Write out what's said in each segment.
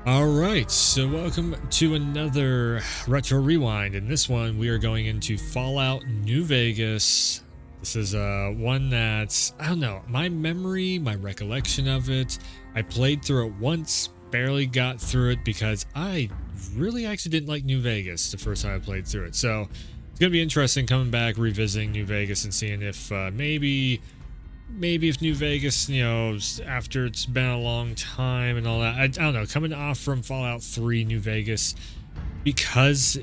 All right, so welcome to another Retro Rewind. In this one, we are going into Fallout New Vegas. This is one that's, I don't know, my memory, my recollection of it. I played through it once, barely got through it because I really actually didn't like New Vegas the first time I played through it. So it's going to be interesting coming back, revisiting New Vegas and seeing if maybe if New Vegas, after it's been a long time and all that, I don't know, coming off from Fallout 3 New Vegas, because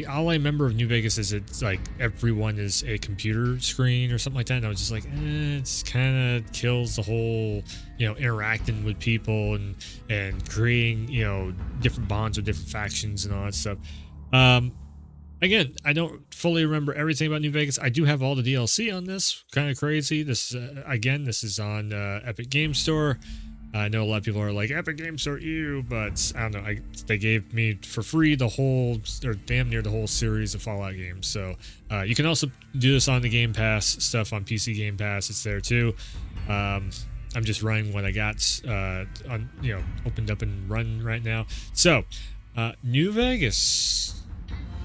all I remember of New Vegas is it's like everyone is a computer screen or something like that, and I was just like, it's kind of kills the whole, interacting with people and creating, different bonds with different factions and all that stuff. Again, I don't fully remember everything about New Vegas. I do have all the DLC on this. Kind of crazy. This this is on Epic Game Store. I know a lot of people are like, Epic Game Store, ew, but I don't know. They gave me for free the whole, or damn near the whole series of Fallout games. So you can also do this on the Game Pass stuff on PC Game Pass. It's there too. I'm just running what I got opened up and run right now. So New Vegas.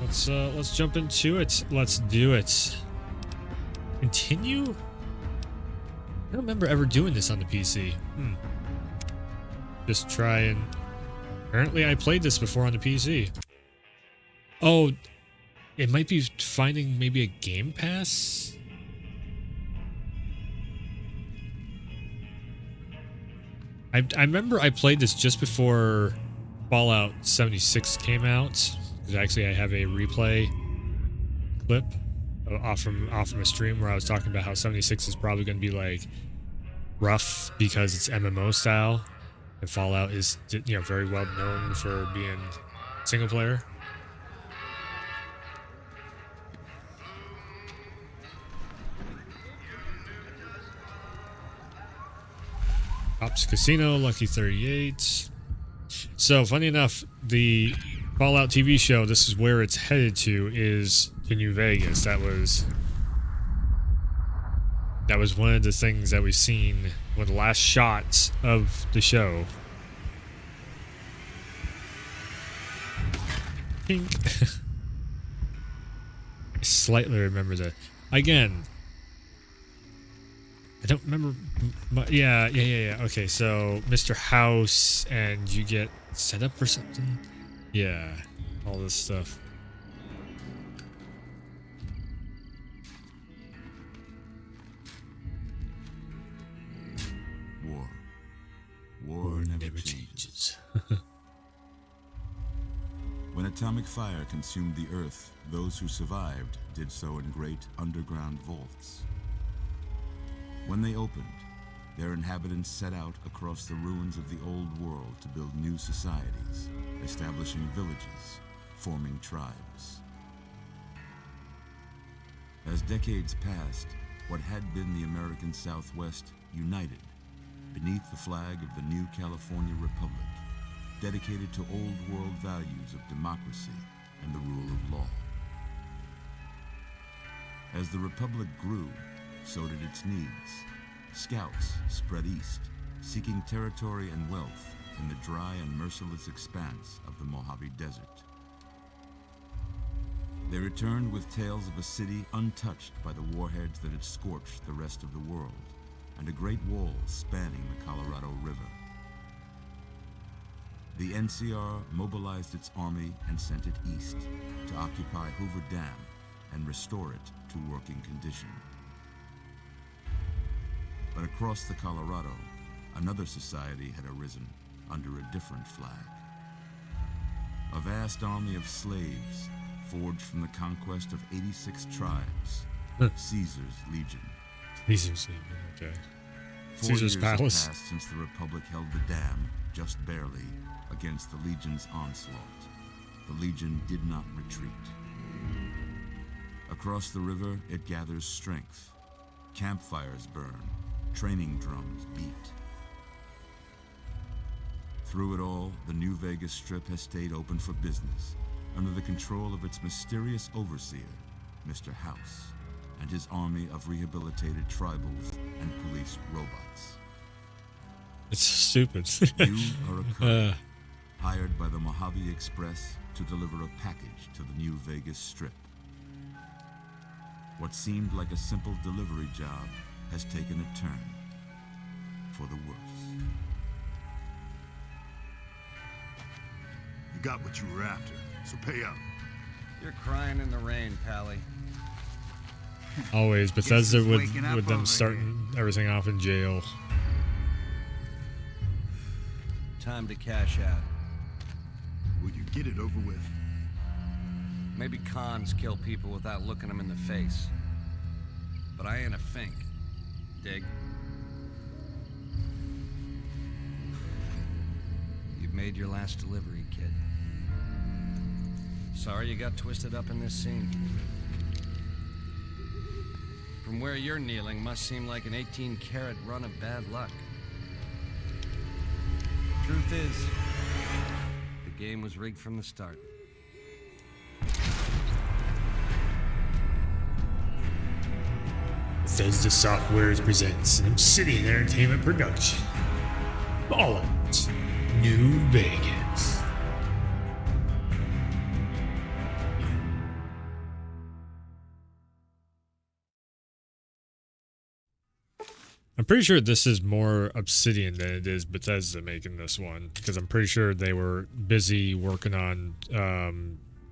Let's jump into it. Let's do it. Continue? I don't remember ever doing this on the PC. Just try and... Apparently I played this before on the PC. Oh, it might be finding maybe a Game Pass? I remember I played this just before Fallout 76 came out. Actually, I have a replay clip off from a stream where I was talking about how 76 is probably going to be like rough because it's MMO style, and Fallout is very well known for being single player. Ops Casino, Lucky 38. So funny enough, the Fallout TV show, this is where it's headed to, is to New Vegas. That was one of the things that we've seen, one of the last shots of the show. Pink. I slightly remember that. Again, I don't remember. Yeah. Okay, so Mr. House, and you get set up for something. Yeah, all this stuff. War never changes. When atomic fire consumed the earth, those who survived did so in great underground vaults. When they opened, their inhabitants set out across the ruins of the old world to build new societies, establishing villages, forming tribes. As decades passed, what had been the American Southwest united beneath the flag of the new California Republic, dedicated to old world values of democracy and the rule of law. As the Republic grew, so did its needs. Scouts spread east, seeking territory and wealth in the dry and merciless expanse of the Mojave Desert. They returned with tales of a city untouched by the warheads that had scorched the rest of the world, and a great wall spanning the Colorado River. The NCR mobilized its army and sent it east to occupy Hoover Dam and restore it to working condition. But across the Colorado, another society had arisen under a different flag. A vast army of slaves forged from the conquest of 86 tribes, Caesar's Legion. Caesar's Legion, okay. 4 Caesar's years had Palace. passed since the Republic held the dam, just barely, against the Legion's onslaught. The Legion did not retreat. Across the river, it gathers strength. Campfires burn, training drums beat. Through it all, the New Vegas Strip has stayed open for business, under the control of its mysterious overseer, Mr. House, and his army of rehabilitated tribals and police robots. It's stupid. You are a colonel, hired by the Mojave Express to deliver a package to the New Vegas Strip. What seemed like a simple delivery job has taken a turn for the worse. You got what you were after, so pay up. You're crying in the rain, Pally. Always Bethesda he's with waking up them over starting everything off in jail. Time to cash out. Will you get it over with? Maybe cons kill people without looking them in the face. But I ain't a fink. Dig? You've made your last delivery, kid. Sorry you got twisted up in this scene. From where you're kneeling must seem like an 18-carat run of bad luck. Truth is, the game was rigged from the start. Bethesda Software presents an Obsidian Entertainment production. Fallout New Vegas. I'm pretty sure this is more Obsidian than it is Bethesda making this one, because I'm pretty sure they were busy working on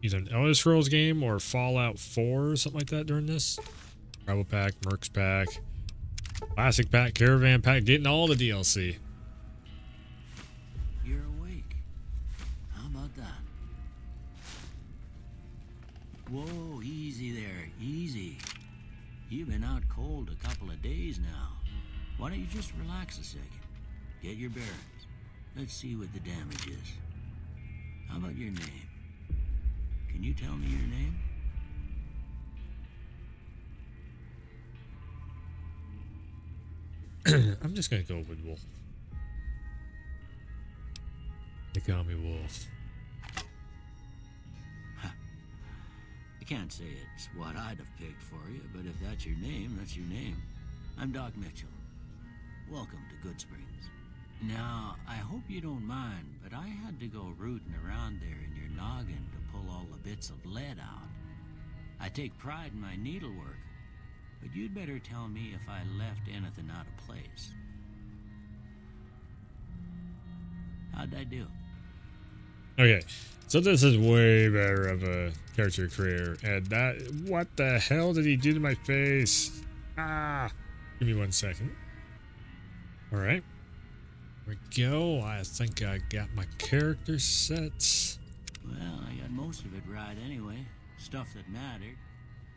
either an Elder Scrolls game or Fallout 4 or something like that during this. Travel Pack, Mercs Pack, Classic Pack, Caravan Pack, getting all the DLC. You're awake. How about that? Whoa, easy there, easy. You've been out cold a couple of days now. Why don't you just relax a second? Get your bearings. Let's see what the damage is. How about your name? Can you tell me your name? I'm just gonna go with Wolf. They call me Wolf. I can't say it's what I'd have picked for you, but if that's your name, that's your name. I'm Doc Mitchell. Welcome to Good Springs. Now, I hope you don't mind, but I had to go rooting around there in your noggin to pull all the bits of lead out. I take pride in my needlework, but you'd better tell me if I left anything out of place. How'd I do? Okay, so this is way better of a character creator. And that, what the hell did he do to my face? Ah, give me 1 second. All right, there we go. I think I got my character set. Well, I got most of it right anyway. Stuff that mattered.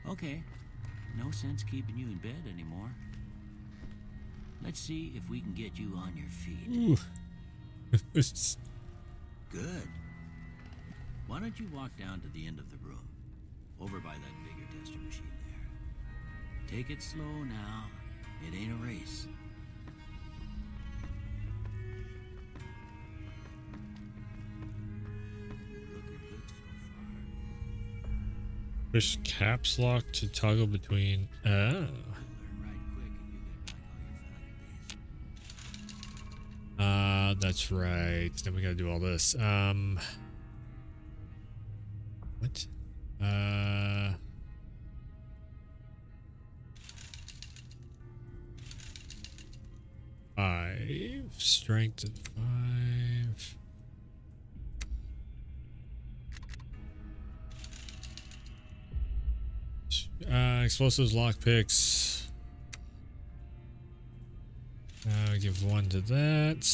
Okay, no sense keeping you in bed anymore. Let's see if we can get you on your feet. Ooh. Good. Why don't you walk down to the end of the room, over by that bigger tester machine there. Take it slow now. It ain't a race. Looking good so far. Push caps lock to toggle between. Oh. You'll learn right quick if you get back all your fan base. That's right. Then we gotta do all this. What? 5. Strength at 5. Explosives, lockpicks. Give 1 to that.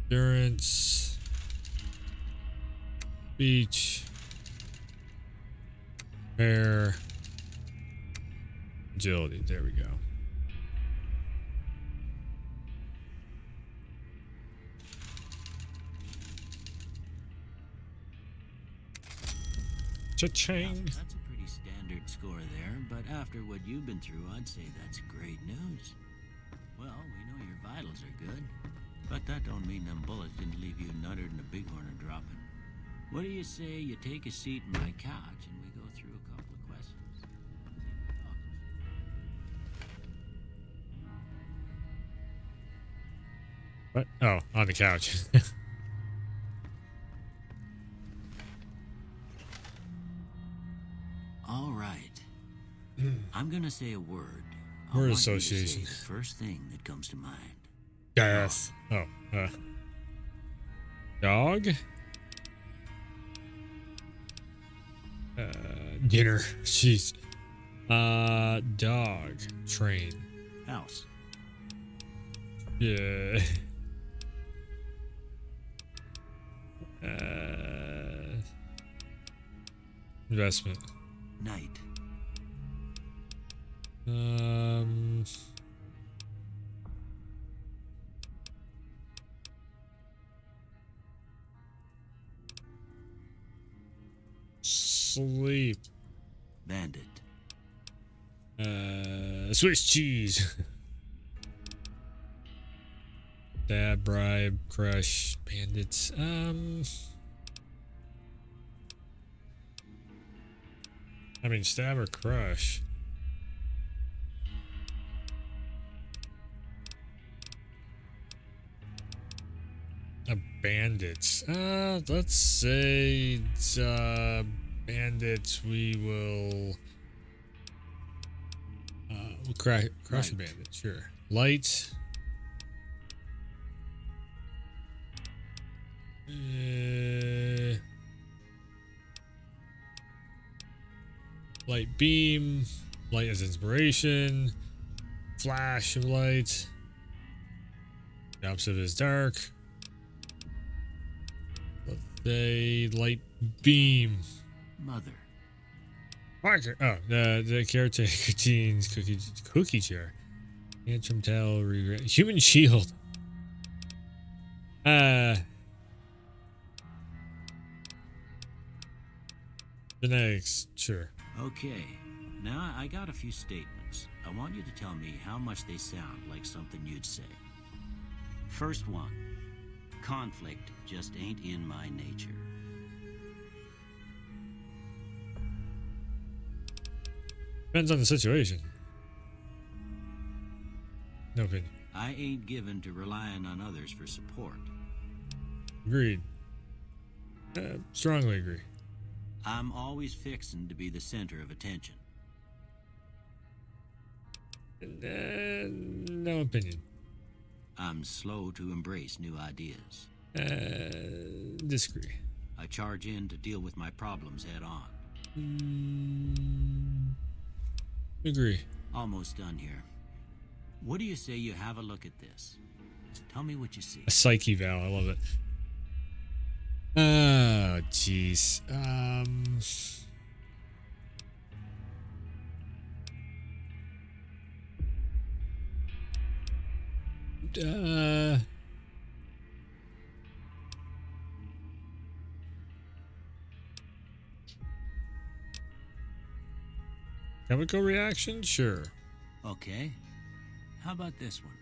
Endurance. Speech. Repair. Agility. There we go. Cha-ching. That's a pretty standard score there, but after what you've been through, I'd say that's great news. Well, we know your vitals are good, but that don't mean them bullets didn't leave you nuttered and a bighorn are dropping. What do you say you take a seat in my couch and we go through a couple of questions? See if we're talking. What? Oh, on the couch. All right. I'm gonna say a word. I Word want you to say association. the first thing that comes to mind. Yes. Oh, dog? Dinner. Jeez. Dog. Train. House. Yeah. Investment. Night. Sleep. Bandit. Swiss cheese. Dad, bribe, crush, bandits. I mean, stab or crush. Bandits. Let's say bandits. We will. We'll crush a bandit. Sure. Light. Light beam. Light as inspiration. Flash of light. The opposite is dark. Let's say light beam. Mother. Parker. Oh, the caretaker teens cookie chair. Antrim tail regret. Human shield. Genetics. Sure. Okay. Now I got a few statements. I want you to tell me how much they sound like something you'd say. First one. Conflict just ain't in my nature. Depends on the situation. No opinion. I ain't given to relying on others for support. Agreed. Strongly agree. I'm always fixin' to be the center of attention. No opinion. I'm slow to embrace new ideas. Disagree. I charge in to deal with my problems head on. Agree. Almost done here. What do you say you have a look at this? Tell me what you see. A psyche val. I love it. Oh, jeez. Chemical reaction? Sure. Okay. How about this one?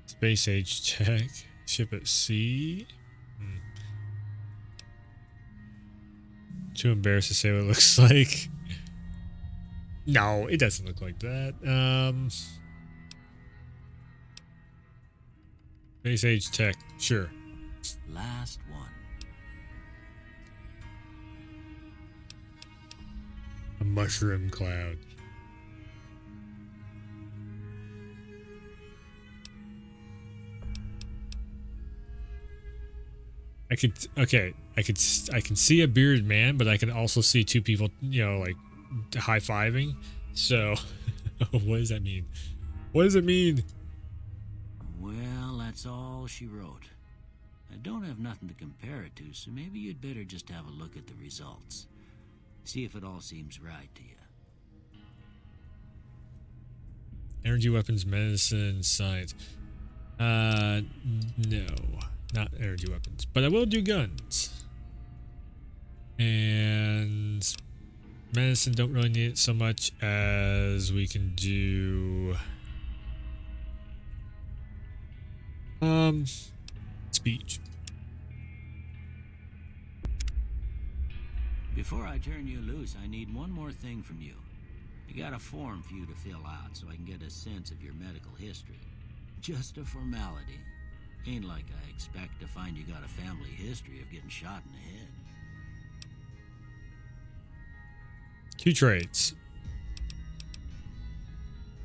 Space age tech. Ship at sea. Too embarrassed to say what it looks like. No, it doesn't look like that. Space age tech. Sure. Last one. A mushroom cloud. I can see a bearded man, but I can also see two people, like high-fiving. So, what does that mean? What does it mean? Well, that's all she wrote. I don't have nothing to compare it to, so maybe you'd better just have a look at the results. See if it all seems right to you. Energy weapons, medicine, science. No, not energy weapons, but I will do guns. And medicine, don't really need it so much as we can do speech. Before I turn you loose, I need one more thing from you. I got a form for you to fill out so I can get a sense of your medical history. Just a formality. Ain't like I expect to find you got a family history of getting shot in the head. 2 traits.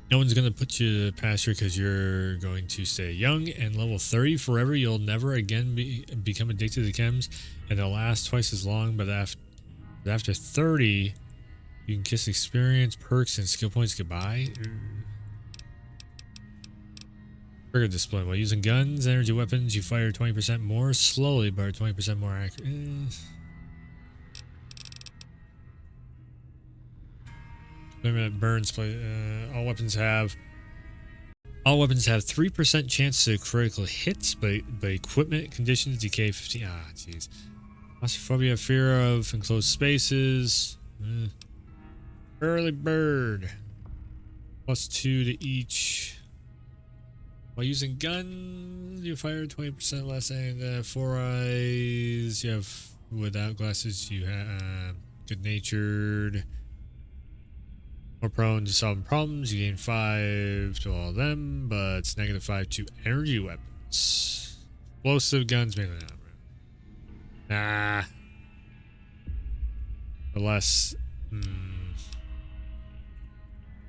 No one's going to put you past here because you're going to stay young and level 30 forever. You'll never again become addicted to chems, and they'll last twice as long, but after 30, you can kiss experience, perks, and skill points goodbye. Trigger display. While using guns, energy weapons, you fire 20% more slowly, but 20% more accurate. Limit burns. All weapons have 3% chance to critical hits, but equipment conditions decay 50. Ah, jeez. Claustrophobia, fear of enclosed spaces. Early bird. +2 to each. While using guns, you fire 20% less, and 4 eyes. You have without glasses. You have good-natured. More prone to solving problems. You gain 5 to all of them, but it's -5 to energy weapons. Explosive guns, maybe not. Nah. Or less.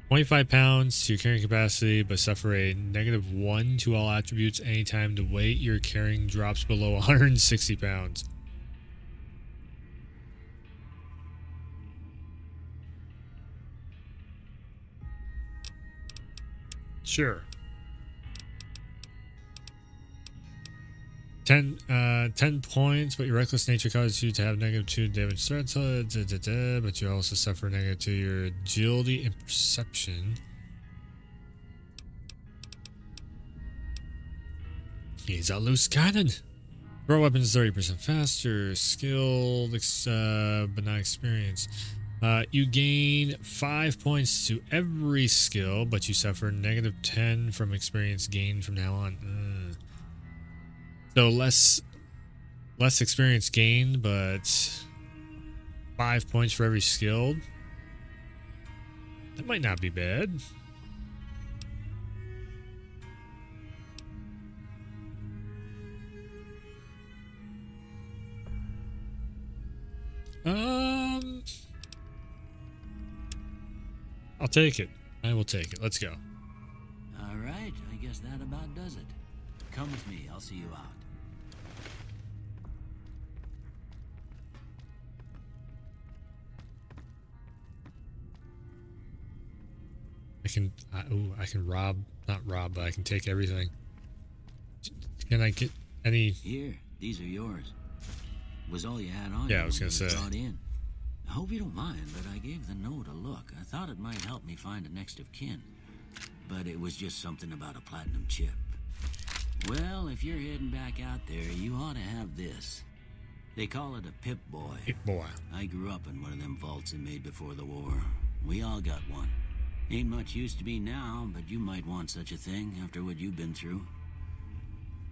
25 pounds to your carrying capacity, but suffer a -1 to all attributes anytime the weight you're carrying drops below 160 pounds. Sure. 10 points, but your reckless nature causes you to have -2 damage threats, but you also suffer -2 your agility and perception. He's a loose cannon. Throw weapons 30% faster, skilled, but not experienced. You gain 5 points to every skill, but you suffer -10 from experience gained from now on. So less experience gained, but 5 points for every skill. That might not be bad. I'll take it. I will take it. Let's go. All right, I guess that about does it. Come with me, I'll see you out. I can not rob, but I can take everything. Can I get any? Here, these are yours. Was all you had on you? Yeah, I was gonna say. Brought in. I hope you don't mind, but I gave the note a look. I thought it might help me find a next of kin, but it was just something about a platinum chip. Well, if you're heading back out there, you ought to have this. They call it a Pip-Boy. Pip-Boy. I grew up in one of them vaults they made before the war. We all got one. Ain't much use to me now, but you might want such a thing after what you've been through.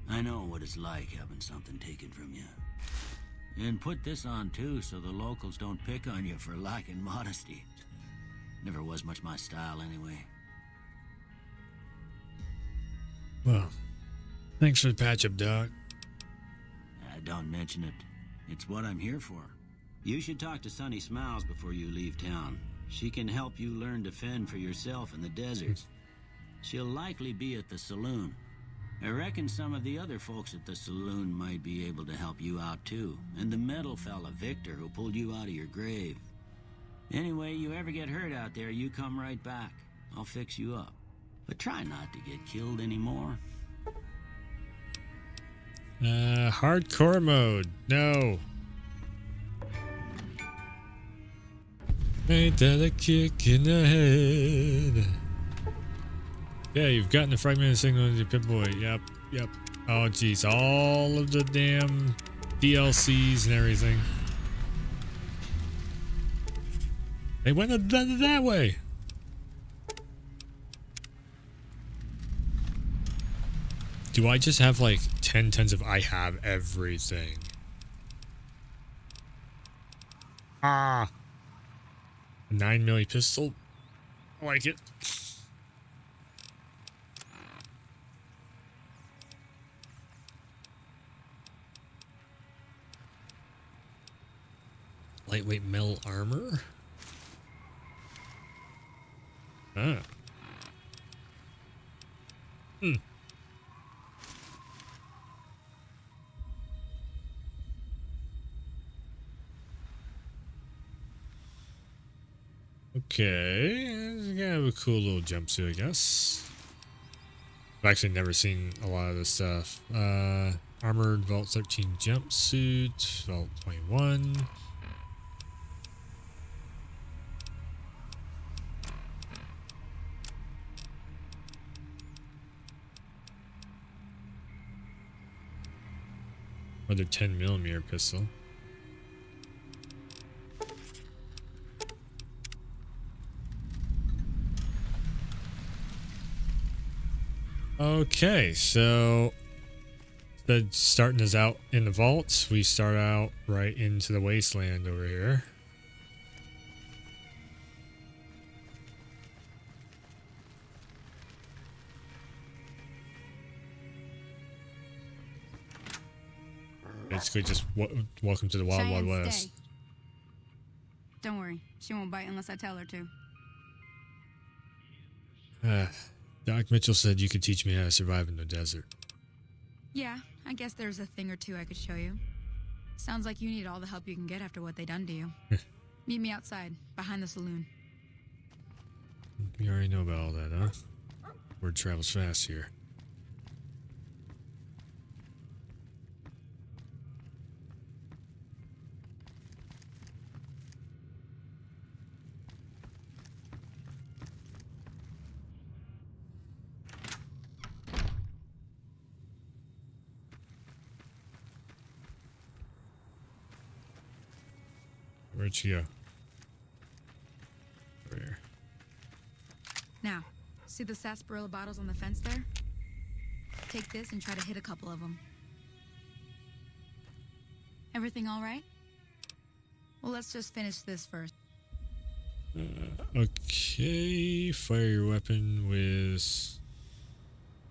I know what it's like having something taken from you. And put this on too, so the locals don't pick on you for lacking modesty. Never was much my style anyway. Well, thanks for the patch-up, Doc. Don't mention it. It's what I'm here for. You should talk to Sunny Smiles before you leave town. She can help you learn to fend for yourself in the deserts. She'll likely be at the saloon. I reckon some of the other folks at the saloon might be able to help you out too. And the metal fella, Victor, who pulled you out of your grave. Anyway, you ever get hurt out there, you come right back. I'll fix you up. But try not to get killed anymore. Hardcore mode. No. Ain't that a kick in the head? Yeah, you've gotten the fragmented signal into Pip-Boy. Yep. Oh, jeez. All of the damn DLCs and everything. They went that way. Do I just have like 10 tons of I have everything? Ah, a 9mm pistol. I like it. Lightweight metal armor. Ah. Hmm. Okay, it's kind of a cool little jumpsuit, I guess. I've actually never seen a lot of this stuff. Armored Vault 13 jumpsuit, Vault 21. Another 10mm pistol. Okay, so starting us out in the vaults, we start out right into the wasteland over here. Basically, just welcome to the Wild Wild Cheyenne, West. stay. Don't worry, she won't bite unless I tell her to. Doc Mitchell said you could teach me how to survive in the desert. Yeah, I guess there's a thing or two I could show you. Sounds like you need all the help you can get after what they done to you. Meet me outside, behind the saloon. You already know about all that, huh? Word travels fast here. Where'd she go? Over here. Now, see the sarsaparilla bottles on the fence there? Take this and try to hit a couple of them. Everything all right? Well, let's just finish this first. Okay, fire your weapon with...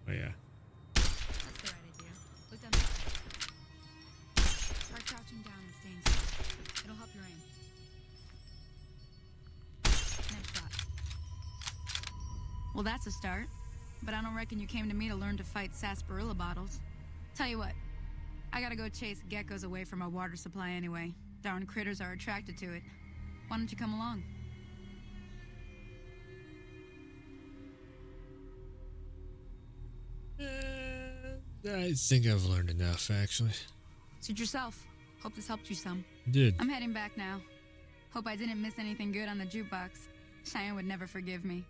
Oh yeah. That's the right idea. Look down the Try crouching down and staying still. It'll help your aim. Next shot. Well, that's a start. But I don't reckon you came to me to learn to fight sarsaparilla bottles. Tell you what, I gotta go chase geckos away from our water supply anyway. Darn critters are attracted to it. Why don't you come along? I think I've learned enough, actually. Suit yourself. Hope this helped you some. Did. I'm heading back now. Hope I didn't miss anything good on the jukebox. Cheyenne would never forgive me.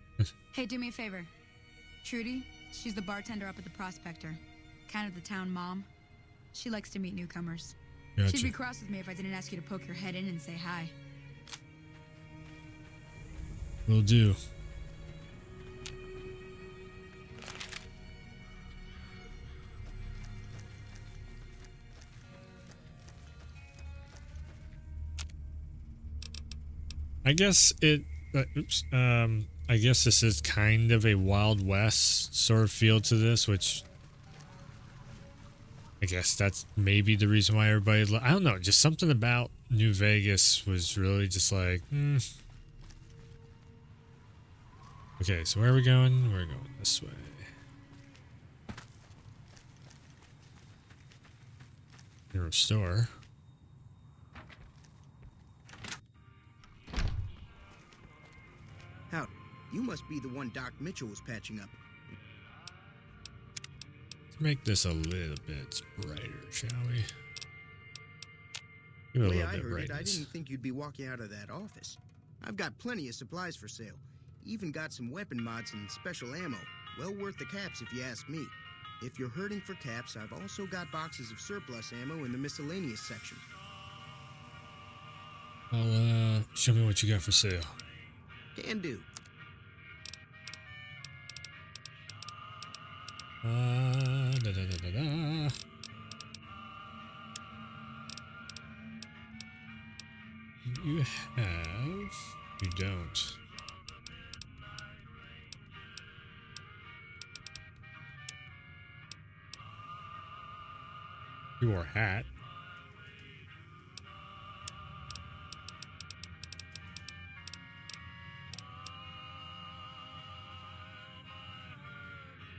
Hey, do me a favor. Trudy, she's the bartender up at the Prospector. Kind of the town mom. She likes to meet newcomers. Gotcha. She'd be cross with me if I didn't ask you to poke your head in and say hi. Will do. I guess it. I guess this is kind of a Wild West sort of feel to this, which I guess that's maybe the reason why everybody. I don't know. Just something about New Vegas was really just like. Okay, so where are we going? We're going this way. Hero store. Howdy. You must be the one Doc Mitchell was patching up. Let's make this a little bit brighter, shall we? Give it a The way little I bit of heard it, I brightness. didn't think you'd be walking out of that office. I've got plenty of supplies for sale. Even got some weapon mods and special ammo. Well worth the caps if you ask me. If you're hurting for caps, I've also got boxes of surplus ammo in the miscellaneous section. Well, show me what you got for sale. Can do. Da, da, da, da, da. You have. You don't. You wore a hat.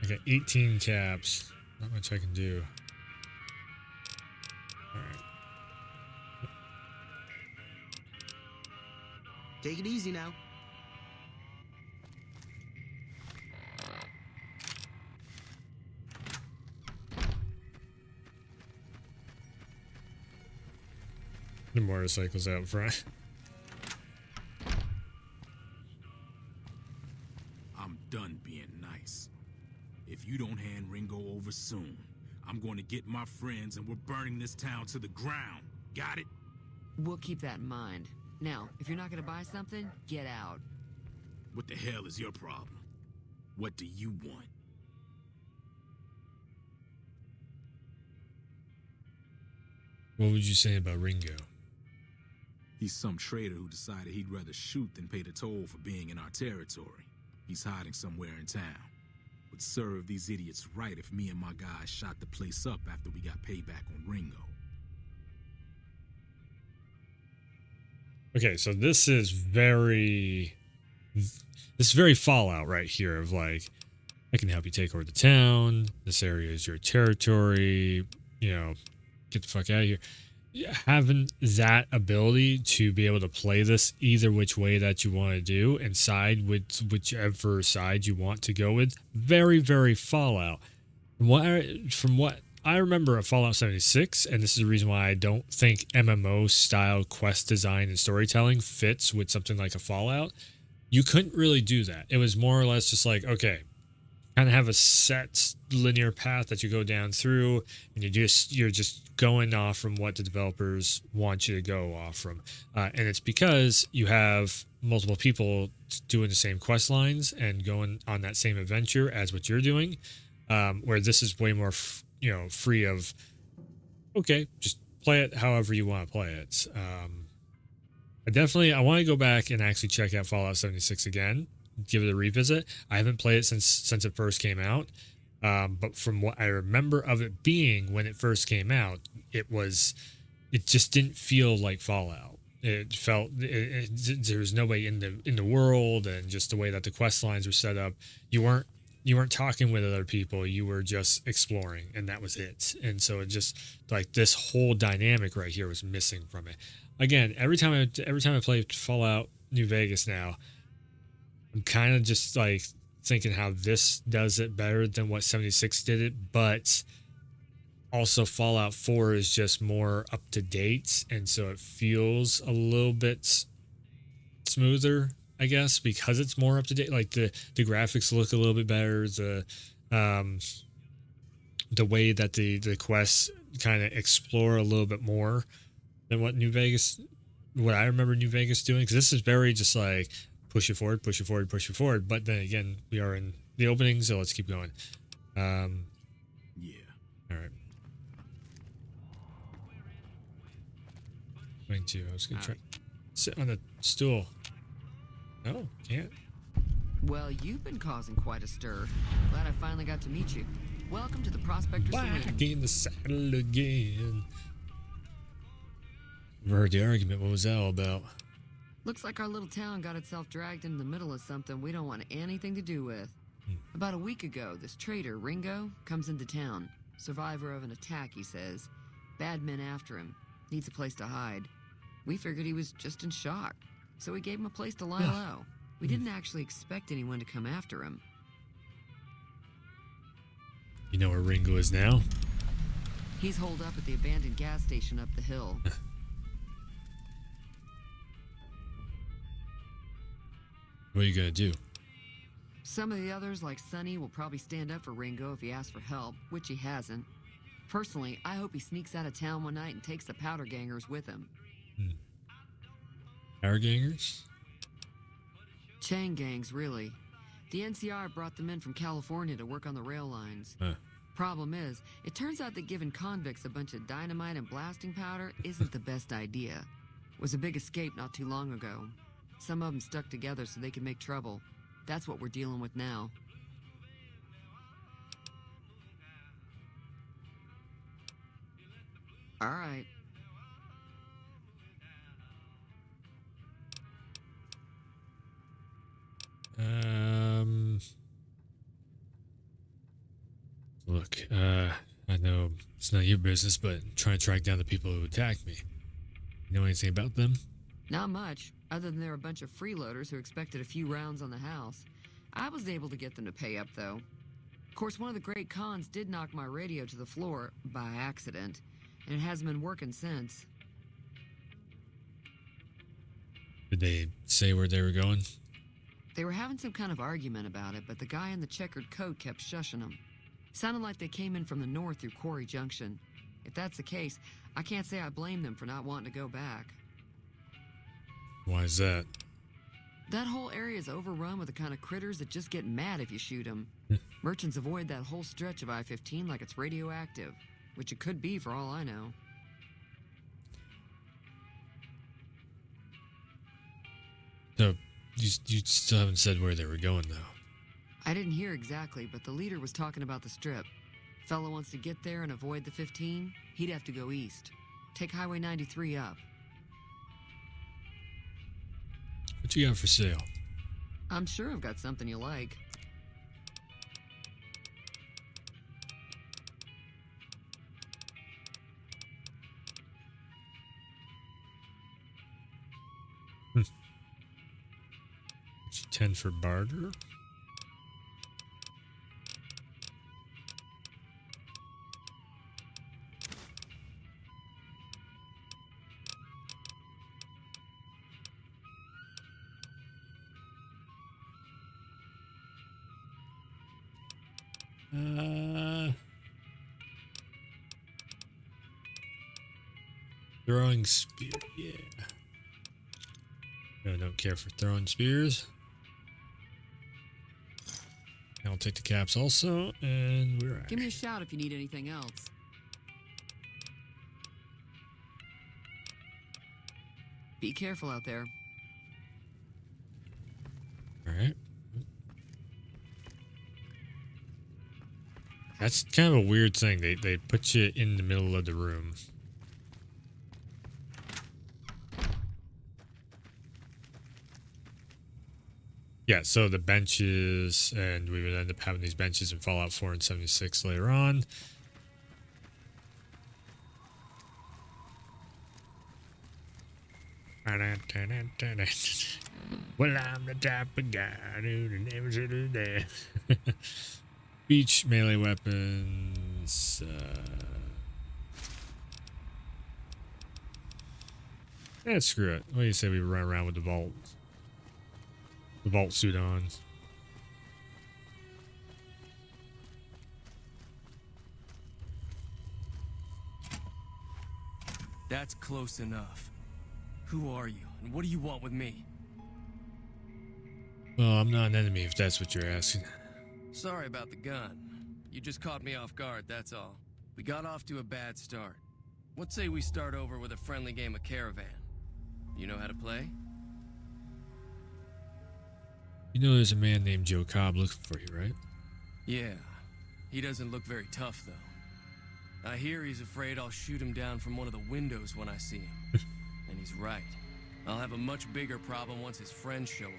I got 18 caps. Not much I can do. Alright. Take it easy now. The motorcycle's out front. I'm done being nice. If you don't hand Ringo over soon, I'm going to get my friends and we're burning this town to the ground. Got it? We'll keep that in mind. Now, if you're not gonna buy something, get out. What the hell is your problem? What do you want? What would you say about Ringo? He's some traitor who decided he'd rather shoot than pay the toll for being in our territory. He's hiding somewhere in town. Would serve these idiots right if me and my guys shot the place up after we got payback on Ringo. Okay, so this is very Fallout right here of like, I can help you take over the town. This area is your territory. You know, get the fuck out of here. Having that ability to be able to play this either which way that you want to do and side with whichever side you want to go with, very, very Fallout. From what I remember of Fallout 76, and this is the reason why I don't think MMO style quest design and storytelling fits with something like a Fallout, you couldn't really do that. It was more or less just like, okay, kind of have a set linear path that you go down through, and you're just going off from what the developers want you to go off from, and it's because you have multiple people doing the same quest lines and going on that same adventure as what you're doing, where this is way more free of, okay, just play it however you want to play it. I want to go back and actually check out Fallout 76 again, give it a revisit. I haven't played it since it first came out, but from what I remember of it being when it first came out, it just didn't feel like Fallout. It felt there was nobody in the world, and just the way that the quest lines were set up, you weren't talking with other people, you were just exploring, and that was it. And so it just, like, this whole dynamic right here was missing from it. Again, every time I play Fallout New Vegas now, I'm kind of just like thinking how this does it better than what 76 did it, but also Fallout 4 is just more up to date, and so it feels a little bit smoother, I guess, because it's more up to date. Like the graphics look a little bit better, the way that the quests kind of explore a little bit more than what I remember New Vegas doing, because this is very just like push it forward. But then again, we are in the opening, so let's keep going. Yeah. All right. Going to. I was gonna try sit on the stool. No, can't. Well, you've been causing quite a stir. Glad I finally got to meet you. Welcome to the Prospector Back Saloon. in the saddle again. I've heard the argument. What was that all about? Looks like our little town got itself dragged into the middle of something we don't want anything to do with. About a week ago, this traitor, Ringo, comes into town. Survivor of an attack, he says. Bad men after him. Needs a place to hide. We figured he was just in shock, so we gave him a place to lie low. We didn't actually expect anyone to come after him. You know where Ringo is now? He's holed up at the abandoned gas station up the hill. What are you gonna do? Some of the others, like Sonny, will probably stand up for Ringo if he asks for help, which he hasn't. Personally, I hope he sneaks out of town one night and takes the powder gangers with him. Power gangers? Chain gangs, really. The NCR brought them in from California to work on the rail lines. Problem is, it turns out that giving convicts a bunch of dynamite and blasting powder isn't the best idea. Was a big escape not too long ago. Some of them stuck together so they could make trouble. That's what we're dealing with now. All right. Look, I know it's not your business, but I'm trying to track down the people who attacked me. You know anything about them? Not much, other than they're a bunch of freeloaders who expected a few rounds on the house. I was able to get them to pay up, though. Of course, one of the great cons did knock my radio to the floor by accident, and it hasn't been working since. Did they say where they were going? They were having some kind of argument about it, but the guy in the checkered coat kept shushing them. Sounded like they came in from the north through Quarry Junction. If that's the case, I can't say I blame them for not wanting to go back. Why is that? That whole area is overrun with the kind of critters that just get mad if you shoot them. Merchants avoid that whole stretch of I-15 like it's radioactive, which it could be for all I know. So, you still haven't said where they were going, though. I didn't hear exactly, but the leader was talking about the strip. Fellow wants to get there and avoid the 15, he'd have to go east. Take Highway 93 up. What you got for sale? I'm sure I've got something you like. It's 10 for barter? Throwing spear, yeah. No, I don't care for throwing spears. I'll take the caps also, and we're out. Give me a shout if you need anything else. Be careful out there. All right. That's kind of a weird thing. They put you in the middle of the room. Yeah, so the benches, and we would end up having these benches in Fallout 4 and 76 later on. Well, I'm the type of guy who never should do that. Beach melee weapons. Screw it. What do you say we run around with the vault suit on? That's close enough. Who are you, and what do you want with me? Well, I'm not an enemy if that's what you're asking. Sorry about the gun. You just caught me off guard, that's all. We got off to a bad start. Let's say we start over with a friendly game of Caravan. You know how to play? You know there's a man named Joe Cobb looking for you, right? Yeah. He doesn't look very tough, though. I hear he's afraid I'll shoot him down from one of the windows when I see him. And he's right. I'll have a much bigger problem once his friends show up.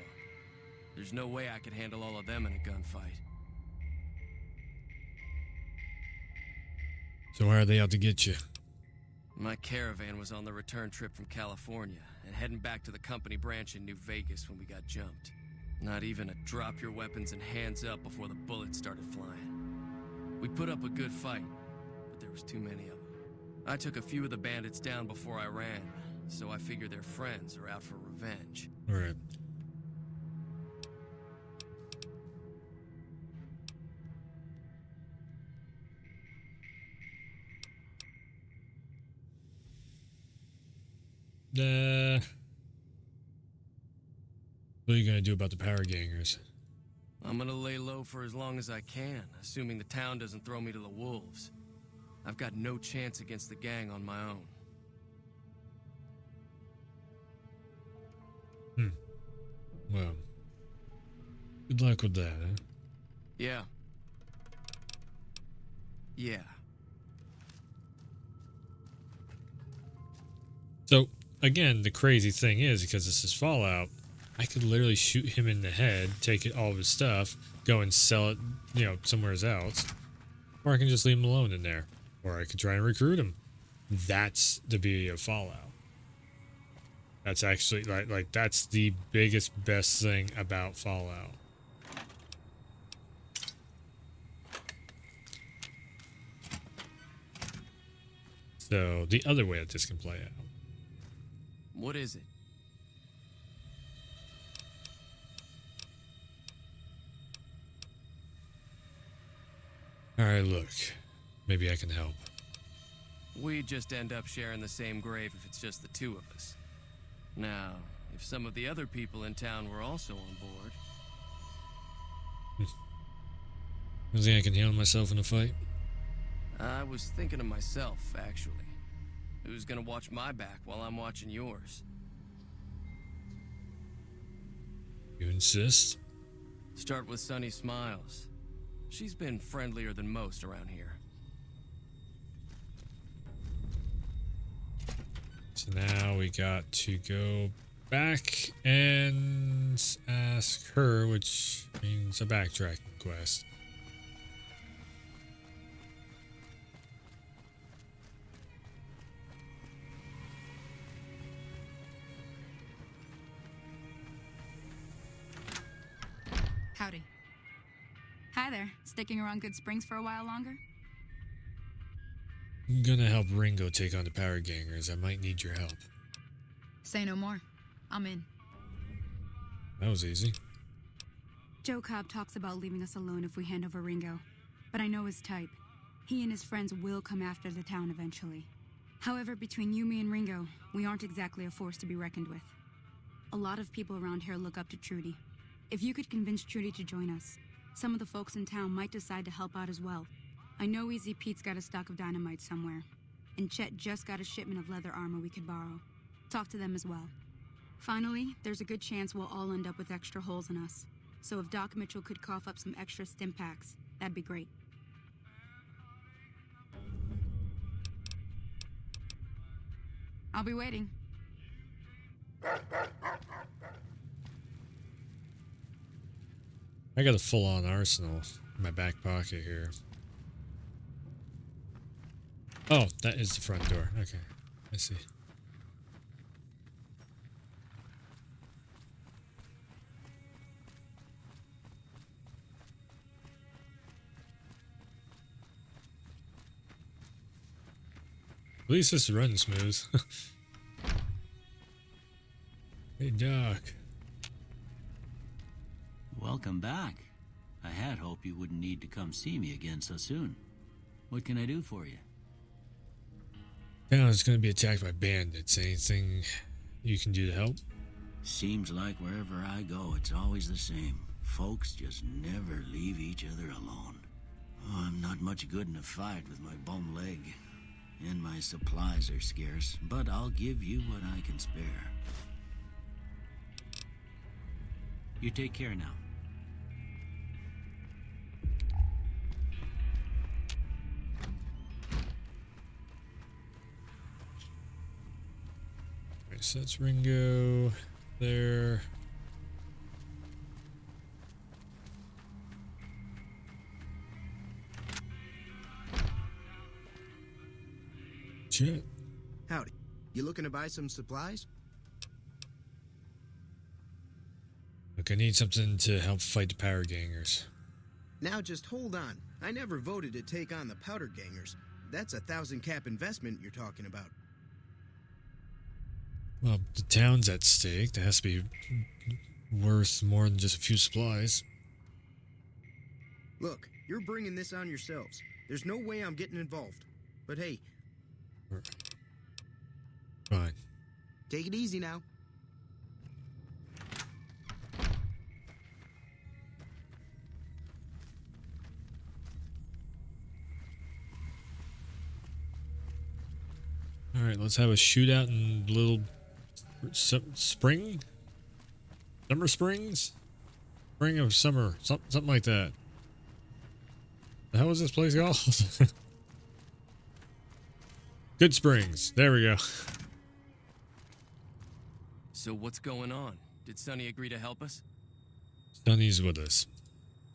There's no way I could handle all of them in a gunfight. So why are they out to get you? My caravan was on the return trip from California and heading back to the company branch in New Vegas when we got jumped. Not even a drop your weapons and hands up before the bullets started flying. We put up a good fight, but there was too many of them. I took a few of the bandits down before I ran, so I figure their friends are out for revenge. All right. What are you gonna do about the power gangers? I'm gonna lay low for as long as I can, assuming the town doesn't throw me to the wolves. I've got no chance against the gang on my own. Good luck with that, huh? Yeah. Yeah. So, again, the crazy thing is, because this is Fallout, I could literally shoot him in the head, take all of his stuff, go and sell it, you know, somewhere else. Or I can just leave him alone in there. Or I could try and recruit him. That's the beauty of Fallout. That's actually, like that's the biggest, best thing about Fallout. So, the other way that this can play out. What is it? Alright, look. Maybe I can help. We just end up sharing the same grave if it's just the two of us. Now, if some of the other people in town were also on board... You think I can handle myself in a fight? I was thinking of myself, actually. Who's gonna watch my back while I'm watching yours? You insist? Start with Sunny Smiles. She's been friendlier than most around here. So now we got to go back and ask her, which means a backtracking quest. Howdy. Hi there. Sticking around Good Springs for a while longer? I'm gonna help Ringo take on the Power Gangers. I might need your help. Say no more. I'm in. That was easy. Joe Cobb talks about leaving us alone if we hand over Ringo, but I know his type. He and his friends will come after the town eventually. However, between you, me, and Ringo, we aren't exactly a force to be reckoned with. A lot of people around here look up to Trudy. If you could convince Trudy to join us, some of the folks in town might decide to help out as well. I know Easy Pete's got a stock of dynamite somewhere, and Chet just got a shipment of leather armor we could borrow. Talk to them as well. Finally, there's a good chance we'll all end up with extra holes in us. So if Doc Mitchell could cough up some extra stim packs, that'd be great. I'll be waiting. I got a full-on arsenal in my back pocket here. Oh, that is the front door. Okay, I see. At least this is running smooth. Hey, Doc. Welcome back. I had hoped you wouldn't need to come see me again so soon. What can I do for you? Town is going to be attacked by bandits. Anything you can do to help? Seems like wherever I go, it's always the same. Folks just never leave each other alone. Oh, I'm not much good in a fight with my bum leg. And my supplies are scarce, but I'll give you what I can spare. You take care now. Alright, so that's Ringo there. Chet. Howdy. You looking to buy some supplies? Look, I need something to help fight the Power Gangers. Now just hold on. I never voted to take on the Powder Gangers. That's 1,000 cap investment you're talking about. Well, the town's at stake. That has to be worth more than just a few supplies. Look, you're bringing this on yourselves. There's no way I'm getting involved. But hey... Fine. Take it easy now. Alright, let's have a shootout in Little Spring? Summer Springs? Spring of summer, something like that. The hell was this place called? Good Springs. There we go. So what's going on? Did Sonny agree to help us? Sonny's with us.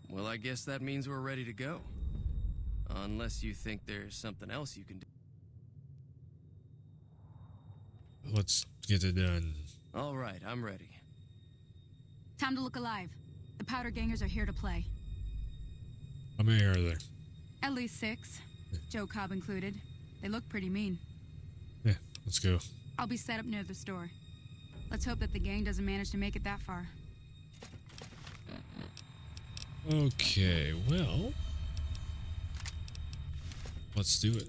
Well, I guess that means we're ready to go. Unless you think there's something else you can do. Let's get it done. All right, I'm ready. Time to look alive. The powder gangers are here to play. How many are there? At least 6. Joe Cobb included. They look pretty mean. Yeah, let's go. I'll be set up near the store. Let's hope that the gang doesn't manage to make it that far. Okay, well, let's do it.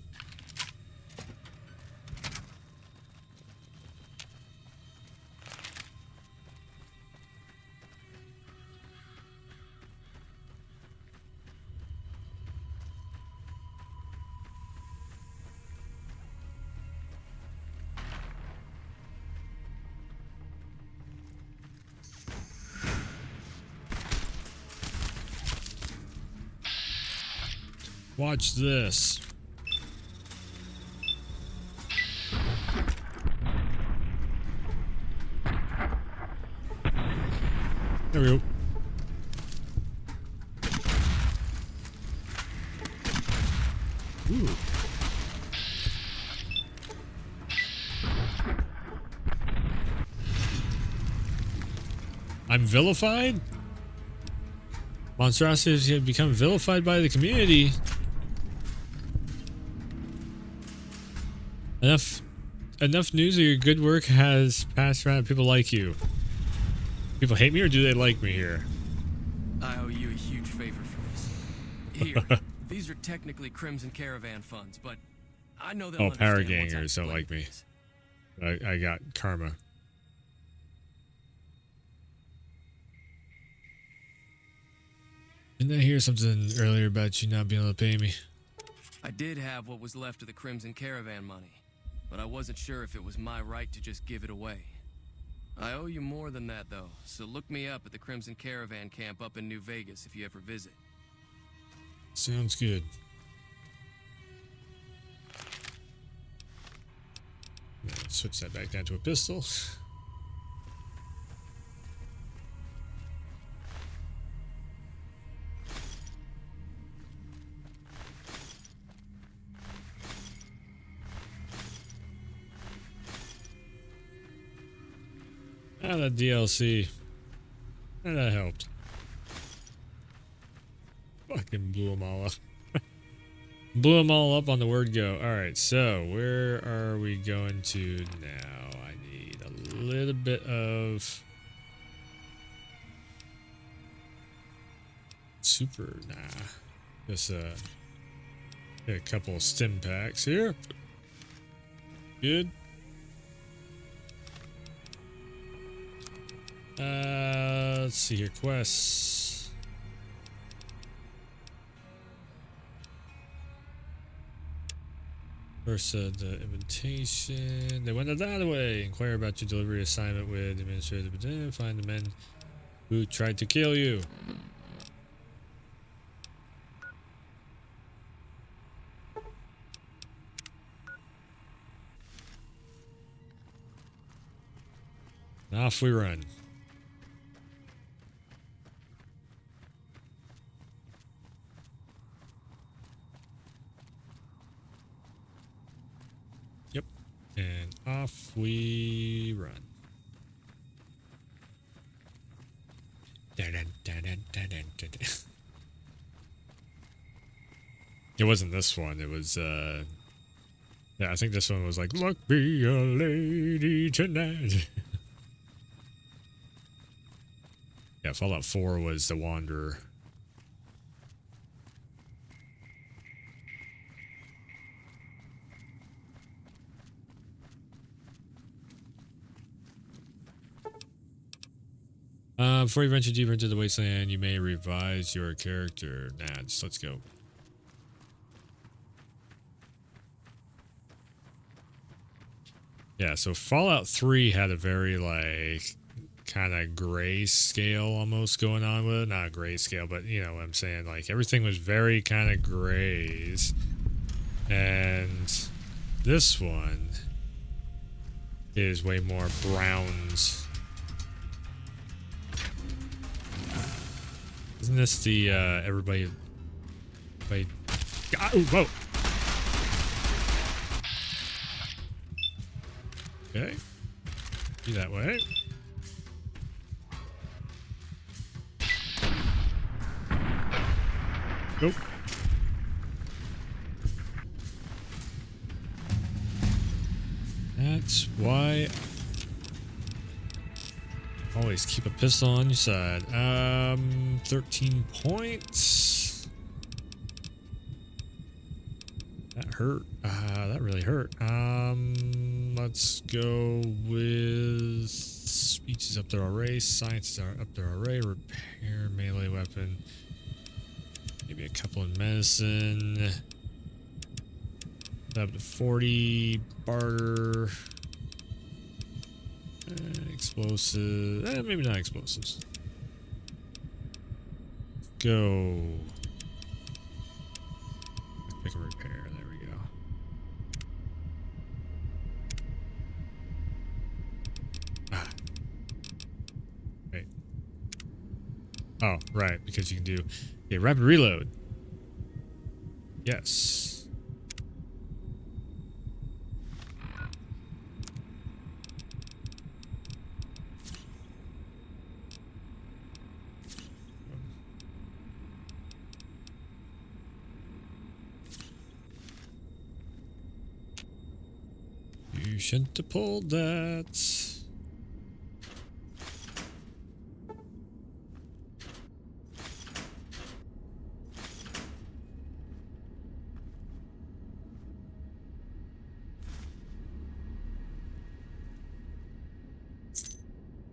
Watch this. There we go. Ooh. I'm vilified? Monstrosities have become vilified by the community. Enough news of your good work has passed around. People like you. People hate me, or do they like me here? I owe you a huge favor for this. Here, these are technically Crimson Caravan funds, but I know they'll understand once I Paragangers don't like me. I got karma. Didn't I hear something earlier about you not being able to pay me? I did have what was left of the Crimson Caravan money, but I wasn't sure if it was my right to just give it away. I owe you more than that, though, so look me up at the Crimson Caravan camp up in New Vegas if you ever visit. Sounds good. Now, switch that back down to a pistol. Ah, that DLC. That helped. Fucking blew them all up. Blew them all up on the word go. Alright, so where are we going to now? I need a little bit of... super, nah. Just get a couple of stim packs here. Good. Let's see here. Quests. First, the invitation. They went that way. Inquire about your delivery assignment with Administrator. Find the men who tried to kill you. And off we run. Yep. And off we run. Dun, dun, dun, dun, dun, dun, dun. It wasn't this one. It was, yeah, I think this one was like, "Look, be a lady tonight." Yeah, Fallout 4 was The Wanderer. Before you venture deeper into the wasteland, you may revise your character. Nah, just let's go. Yeah, so Fallout 3 had a very, like, kind of grayscale almost going on with it. Not grayscale, but you know what I'm saying. Like everything was very kind of grays. And this one is way more browns. Isn't this the everybody? Wait. Oh, whoa. Okay. Be that way. Nope. That's why always keep a pistol on your side. 13 points. That hurt. That really hurt. Let's go with speech is up there already. Science is up there already. Repair melee weapon. Maybe a couple in medicine. Up to 40. Barter. Explosive. Maybe not explosives. Go. Pick and repair. There we go. Ah. Wait. Oh, right. Because you can do rapid reload. Yes. You shouldn't have pulled that.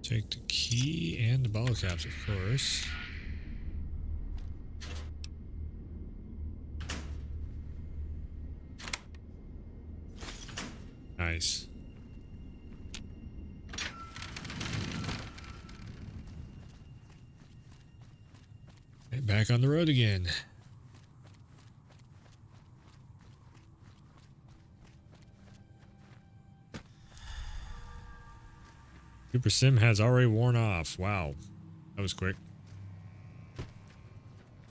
Take the key and the bottle caps, of course. Nice. Okay, back on the road again. Super Sim has already worn off. Wow. That was quick.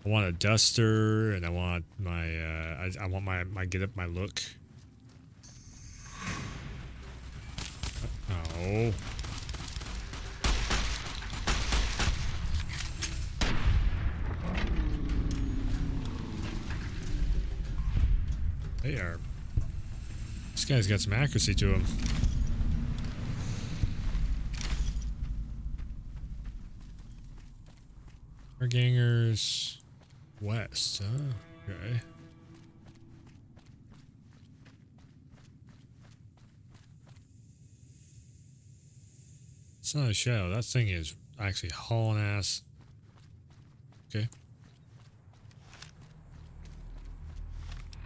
I want a duster and I want my I want my get up my look. Oh. They are. This guy's got some accuracy to him. Our gangers west, huh? Okay. It's not a shadow. That thing is actually hauling ass. Okay.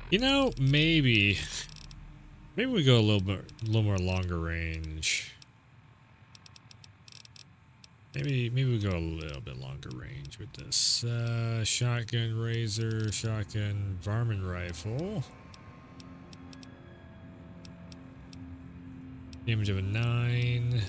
You know, maybe we go a little more longer range. Maybe we go a little bit longer range with this. Shotgun razor, shotgun varmint rifle. Damage of a 9.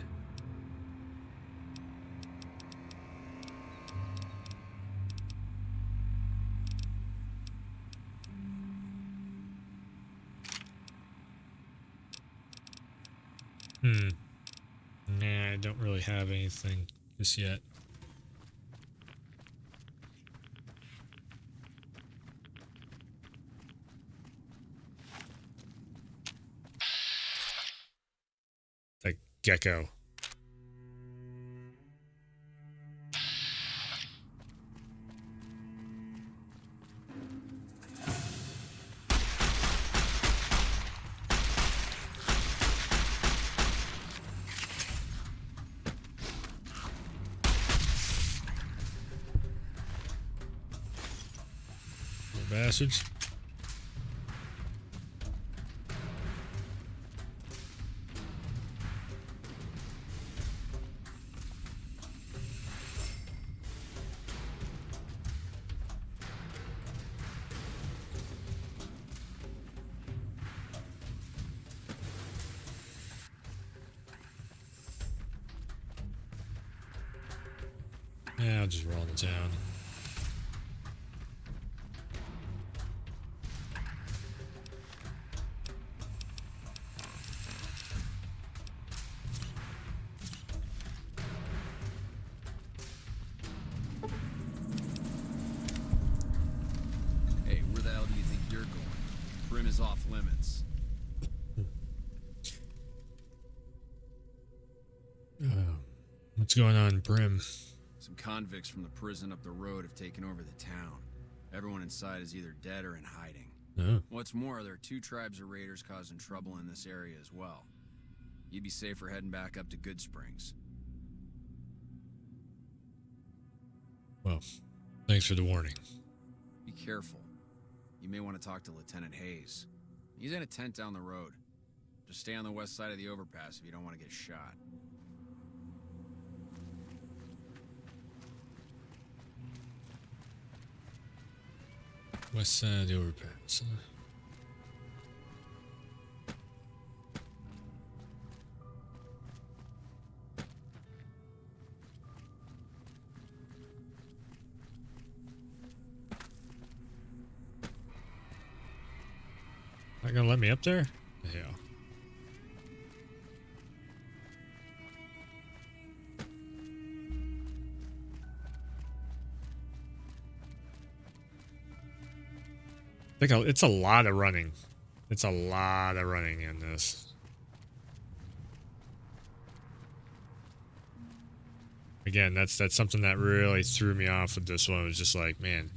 Nah, I don't really have anything just yet. The gecko. Bastards. Yeah, I'll just roll into town. Hey, where the hell do you think you're going? Brim is off limits. What's going on, Brim? Some convicts from the prison up the road have taken over the town. Everyone inside is either dead or in hiding. Oh. What's more, there are 2 tribes of raiders causing trouble in this area as well. You'd be safer heading back up to Good Springs. Well, thanks for the warning. Be careful. You may want to talk to Lieutenant Hayes. He's in a tent down the road. Just stay on the west side of the overpass if you don't want to get shot. West side of the overpass. Huh? Not gonna let me up there? Yeah. It's a lot of running. It's a lot of running in this. Again, that's something that really threw me off with this one. It was just like, man,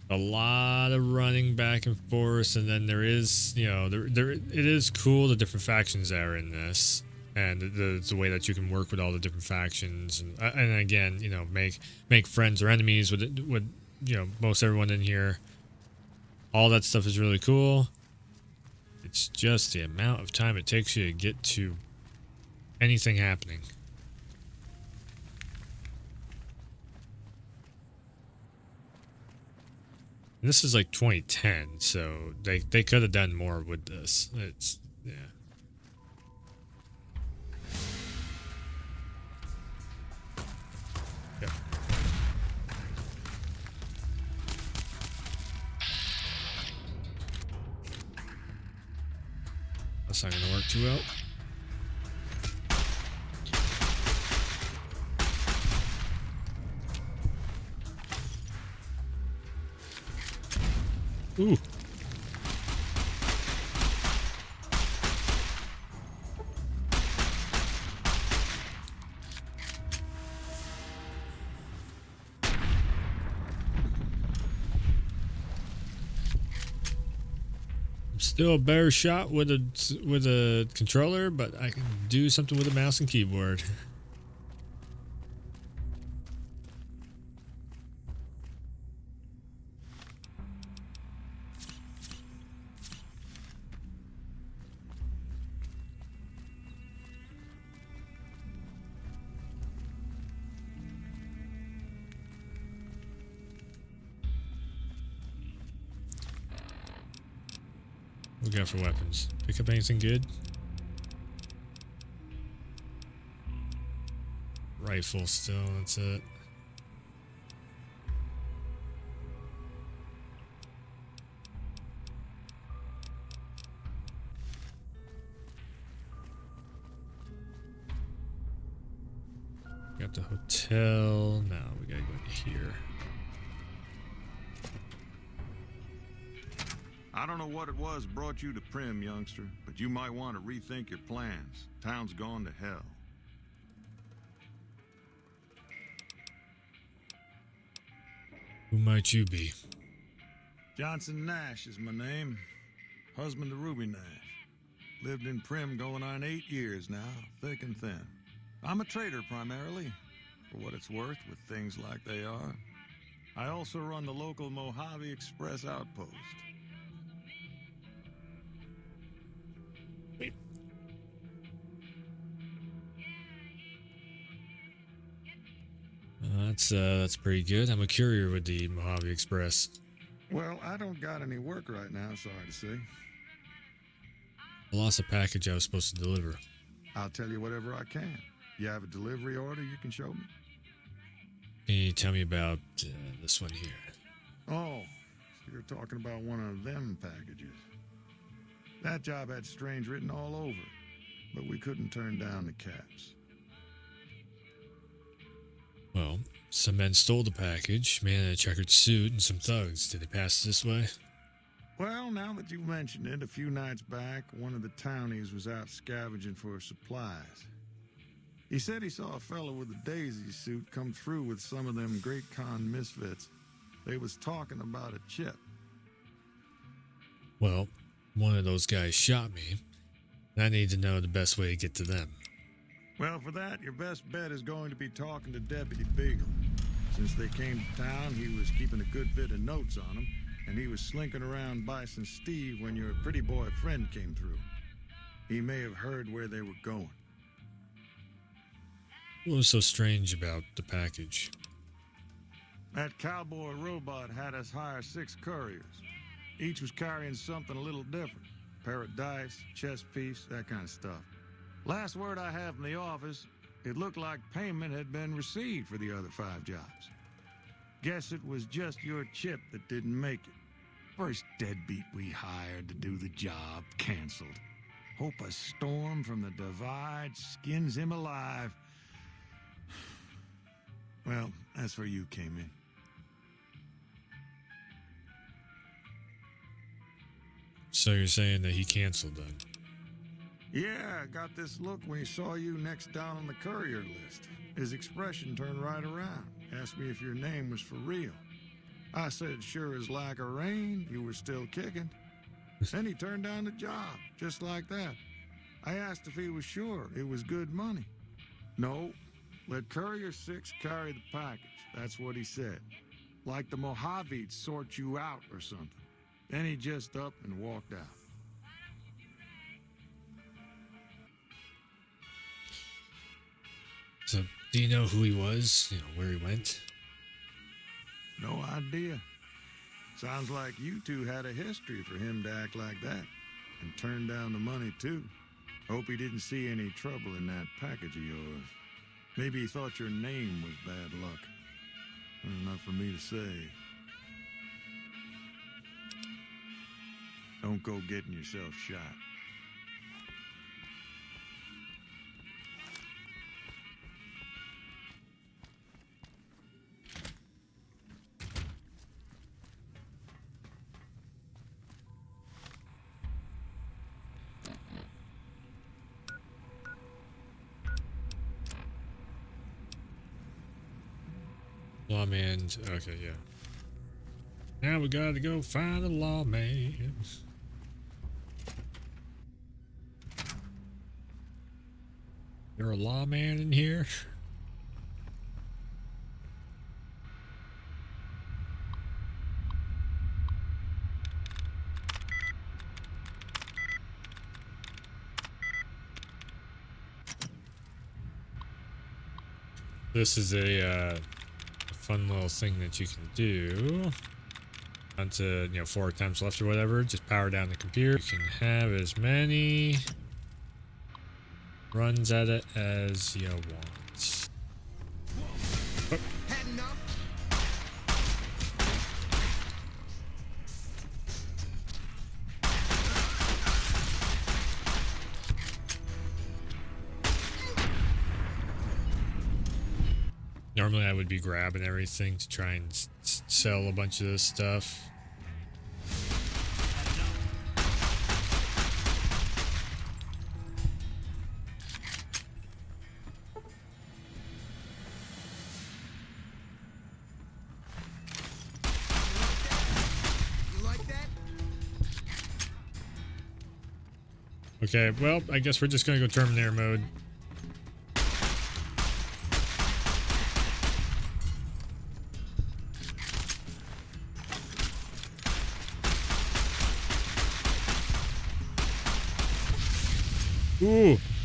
a lot of running back and forth, and then there is, you know, it is cool the different factions that are in this, and the way that you can work with all the different factions, and again, you know, make friends or enemies with you know, most everyone in here. All that stuff is really cool. It's just the amount of time it takes you to get to anything happening. And this is like 2010, so they could have done more with this. It's, yeah. Yep. That's not gonna work too well. Ooh. I'm still a better shot with a controller, but I can do something with a mouse and keyboard. What we got for weapons? Pick up anything good? Rifle still, that's it. Got the hotel. Now we gotta go in here. I don't know what it was brought you to Prim, youngster, but you might want to rethink your plans. Town's gone to hell. Who might you be? Johnson Nash is my name. Husband to Ruby Nash. Lived in Prim going on 8 years now, thick and thin. I'm a trader primarily, for what it's worth with things like they are. I also run the local Mojave Express outpost. That's pretty good. I'm a courier with the Mojave Express. Well, I don't got any work right now, sorry to say. I lost a package I was supposed to deliver. I'll tell you whatever I can. You have a delivery order you can show me? Can you tell me about this one here? Oh, so you're talking about one of them packages. That job had Strange written all over it, but we couldn't turn down the caps. Well, some men stole the package, man in a checkered suit, and some thugs. Did they pass this way? Well, now that you mention it, a few nights back, one of the townies was out scavenging for supplies. He said he saw a fellow with a daisy suit come through with some of them Great Khan misfits. They was talking about a chip. Well, one of those guys shot me. I need to know the best way to get to them. Well, for that, your best bet is going to be talking to Deputy Beagle. Since they came to town, he was keeping a good bit of notes on them, and he was slinking around Bison Steve when your pretty boy friend came through. He may have heard where they were going. What was so strange about the package? That cowboy robot had us hire 6 couriers. Each was carrying something a little different. Pair of dice, chess piece, that kind of stuff. Last word I have from the office, it looked like payment had been received for the other 5 jobs. Guess it was just your chip that didn't make it. First deadbeat we hired to do the job canceled. Hope a storm from the divide skins him alive. Well, that's where you came in. So you're saying that he canceled then? Yeah, I got this look when he saw you next down on the courier list. His expression turned right around. Asked me if your name was for real. I said, sure as like a rain, you were still kicking. Then he turned down the job, just like that. I asked if he was sure it was good money. No, let Courier 6 carry the package. That's what he said. Like the Mojaves sort you out or something. Then he just up and walked out. So, do you know who he was? You know, where he went? No idea. Sounds like you two had a history for him to act like that. And turn down the money, too. Hope he didn't see any trouble in that package of yours. Maybe he thought your name was bad luck. Not for me to say. Don't go getting yourself shot. Lawman. Okay, yeah. Now we gotta go find a lawman. There a lawman in here? This is a fun little thing that you can do. On to, 4 attempts left or whatever. Just power down the computer. You can have as many runs at it as you want. Oh. Normally I would be grabbing everything to try and sell a bunch of this stuff. You like that? Okay, well, I guess we're just gonna go Terminator mode.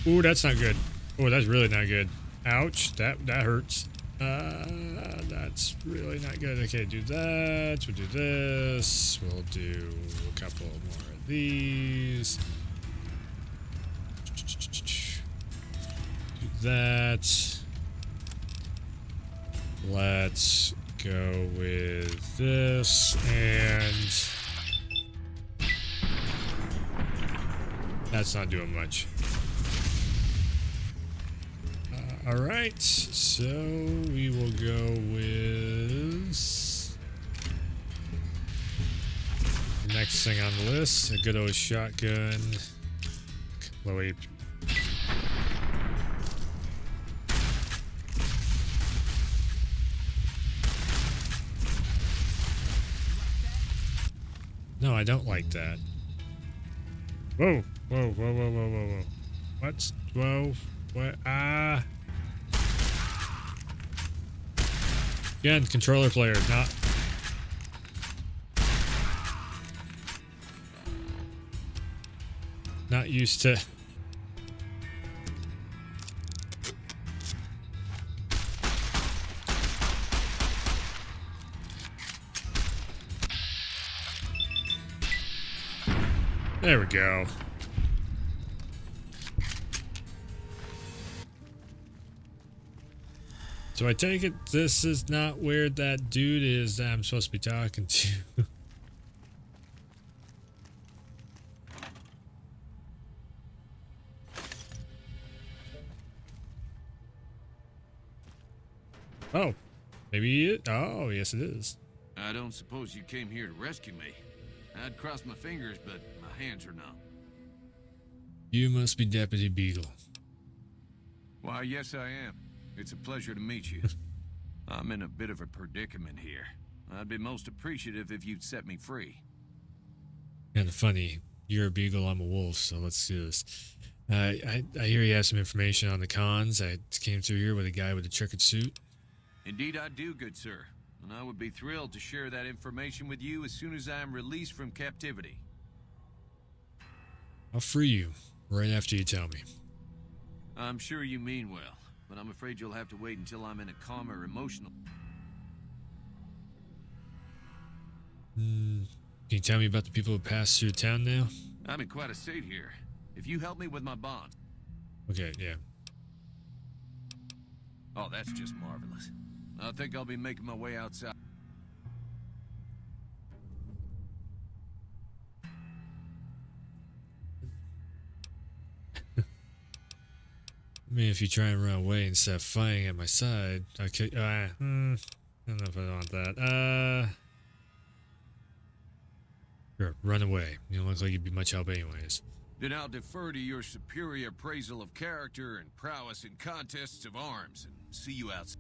Ooh, that's not good. Oh, that's really not good. Ouch, that hurts. That's really not good. Okay, do that. We'll do this. We'll do a couple more of these. Do that. Let's go with this, and that's not doing much. All right, so we will go with the next thing on the list, a good old shotgun. Well, wait. No, I don't like that. Whoa, whoa, whoa, whoa, whoa, whoa, whoa. What? Whoa, what? Ah. Again, controller player, not used to. There we go. So I take it this is not where that dude is that I'm supposed to be talking to. Oh, maybe it. Oh, yes, it is. I don't suppose you came here to rescue me. I'd cross my fingers, but my hands are numb. You must be Deputy Beagle. Why, yes, I am. It's a pleasure to meet you. I'm in a bit of a predicament here. I'd be most appreciative if you'd set me free. Kind of funny. You're a beagle, I'm a wolf, so let's do this. I hear you have some information on the cons. I came through here with a guy with a checkered suit. Indeed I do, good sir. And I would be thrilled to share that information with you as soon as I am released from captivity. I'll free you right after you tell me. I'm sure you mean well, but I'm afraid you'll have to wait until I'm in a calmer emotional... Can you tell me about the people who pass through town now? I'm in quite a state here. If you help me with my bond... Okay, yeah. Oh, that's just marvelous. I think I'll be making my way outside. I mean, if you try and run away instead of fighting at my side, I could. I don't know if I want that. Sure, run away. You don't look like you'd be much help, anyways. Then I'll defer to your superior appraisal of character and prowess in contests of arms, and see you outside.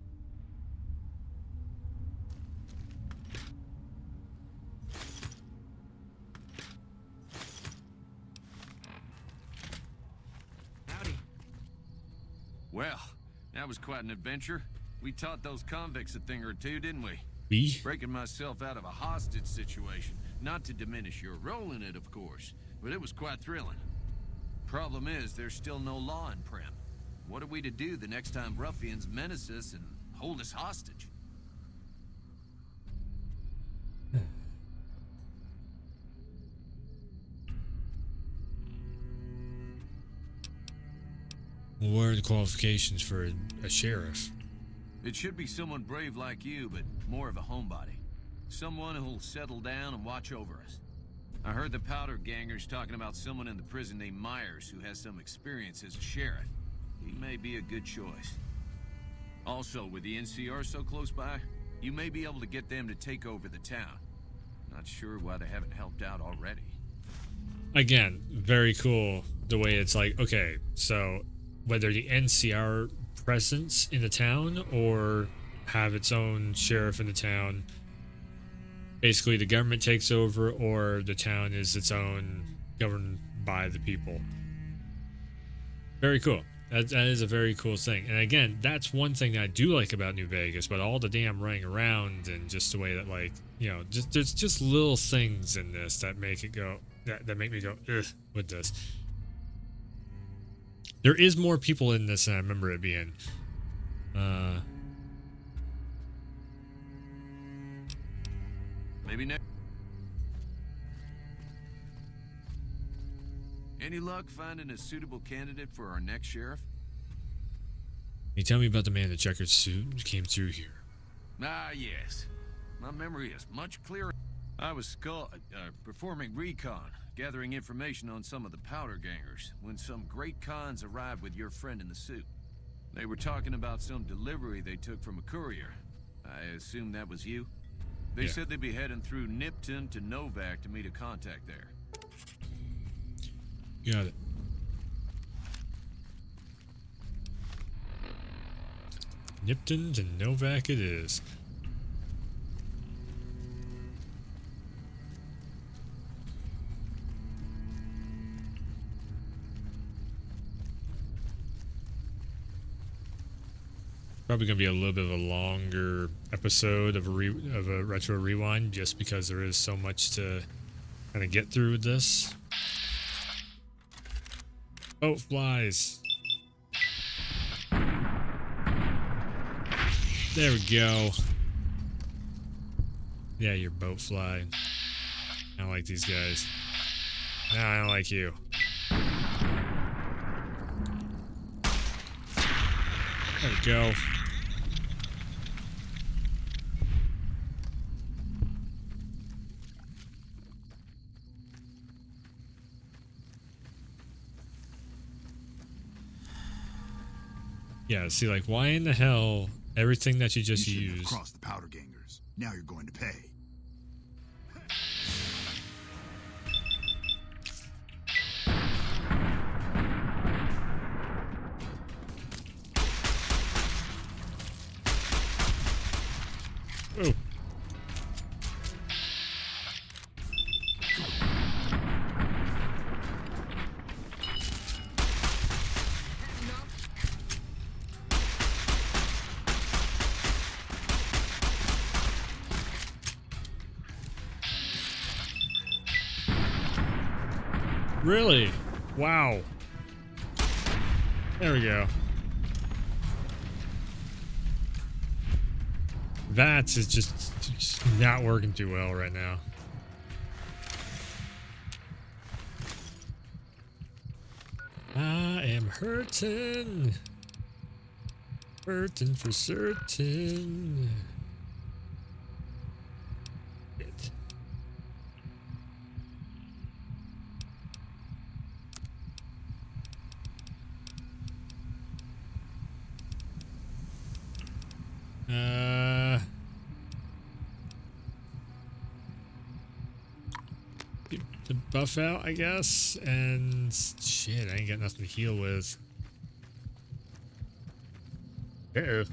Howdy. Well, that was quite an adventure. We taught those convicts a thing or two, didn't we? Me? Breaking myself out of a hostage situation. Not to diminish your role in it, of course, but it was quite thrilling. Problem is, there's still no law in Primm. What are we to do the next time ruffians menace us and hold us hostage? What are the qualifications for a sheriff? It should be someone brave like you, but more of a homebody. Someone who'll settle down and watch over us. I heard the powder gangers talking about someone in the prison named Myers who has some experience as a sheriff. He may be a good choice. Also, with the NCR so close by, you may be able to get them to take over the town. Not sure why they haven't helped out already. Again, very cool the way it's like, okay, so whether the NCR presence in the town or have its own sheriff in the town, basically the government takes over or the town is its own, governed by the people. Very cool. That is a very cool thing. And again, that's one thing that I do like about New Vegas, but all the damn running around and just the way that, like, you know, just there's just little things in this that make it go, that make me go, ugh, with this. There is more people in this than I remember it being. Maybe next. Any luck finding a suitable candidate for our next sheriff? Can you tell me about the man in the checkered suit who came through here? Ah, yes. My memory is much clearer. I was performing recon, gathering information on some of the powder gangers, when some great cons arrived with your friend in the suit. They were talking about some delivery they took from a courier. I assume that was you? They said they'd be heading through Nipton to Novak to meet a contact there. Got it. Nipton to Novak it is. Probably gonna be a little bit of a longer episode of a retro rewind, just because there is so much to kind of get through with this. Boat flies. There we go. Yeah, your boat fly. I don't like these guys. No, I don't like you. There we go. Yeah, see, like, why in the hell everything that you just used? Cross the powder gangers. Now you're going to pay. Oh. Really? Wow. There we go. That is just not working too well right now. I am hurting. Hurting for certain. Shit. Keep the buff out, I guess, and shit, I ain't got nothing to heal with. Uh-oh.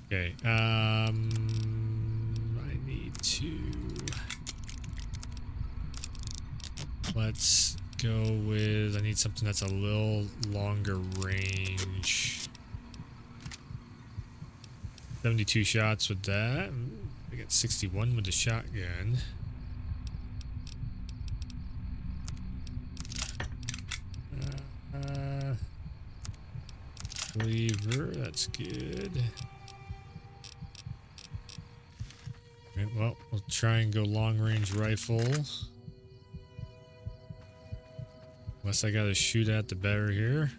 Okay, I need to... Let's go with... I need something that's a little longer range. 72 shots with that. I got 61 with the shotgun. Cleaver, that's good. Okay, well, we'll try and go long range rifle. Less I gotta shoot at, the better here.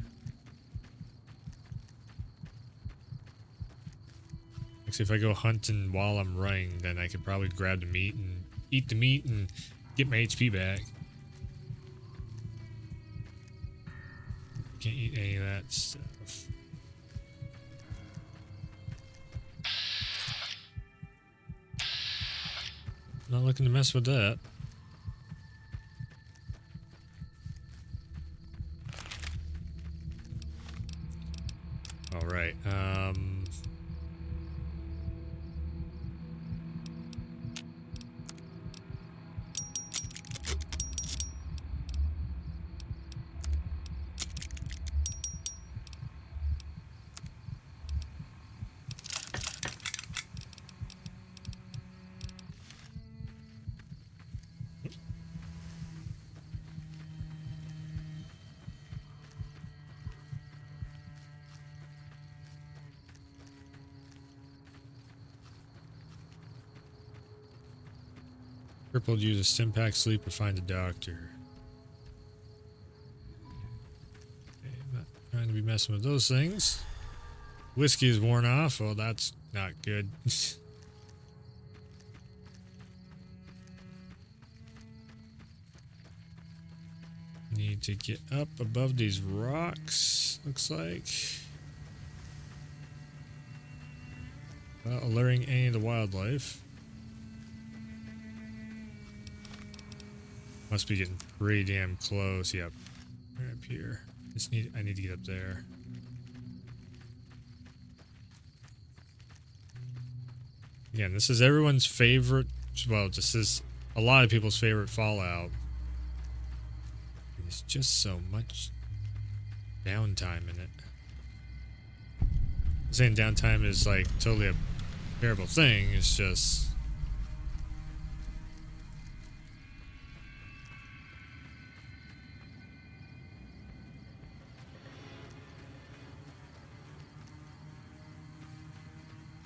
Actually, if I go hunting while I'm running, then I could probably grab the meat and eat the meat and get my HP back. Can't eat any of that stuff. Not looking to mess with that. All right. Crippled, use a stim pack, sleep, or find a doctor. Okay, I'm not trying to be messing with those things. Whiskey is worn off. Well, that's not good. Need to get up above these rocks, looks like. Without alerting any of the wildlife. Must be getting pretty damn close. Yep. Right up here. I need to get up there. Again, this is everyone's favorite. Well, this is a lot of people's favorite Fallout. There's just so much downtime in it. I'm saying downtime is like totally a terrible thing. It's just.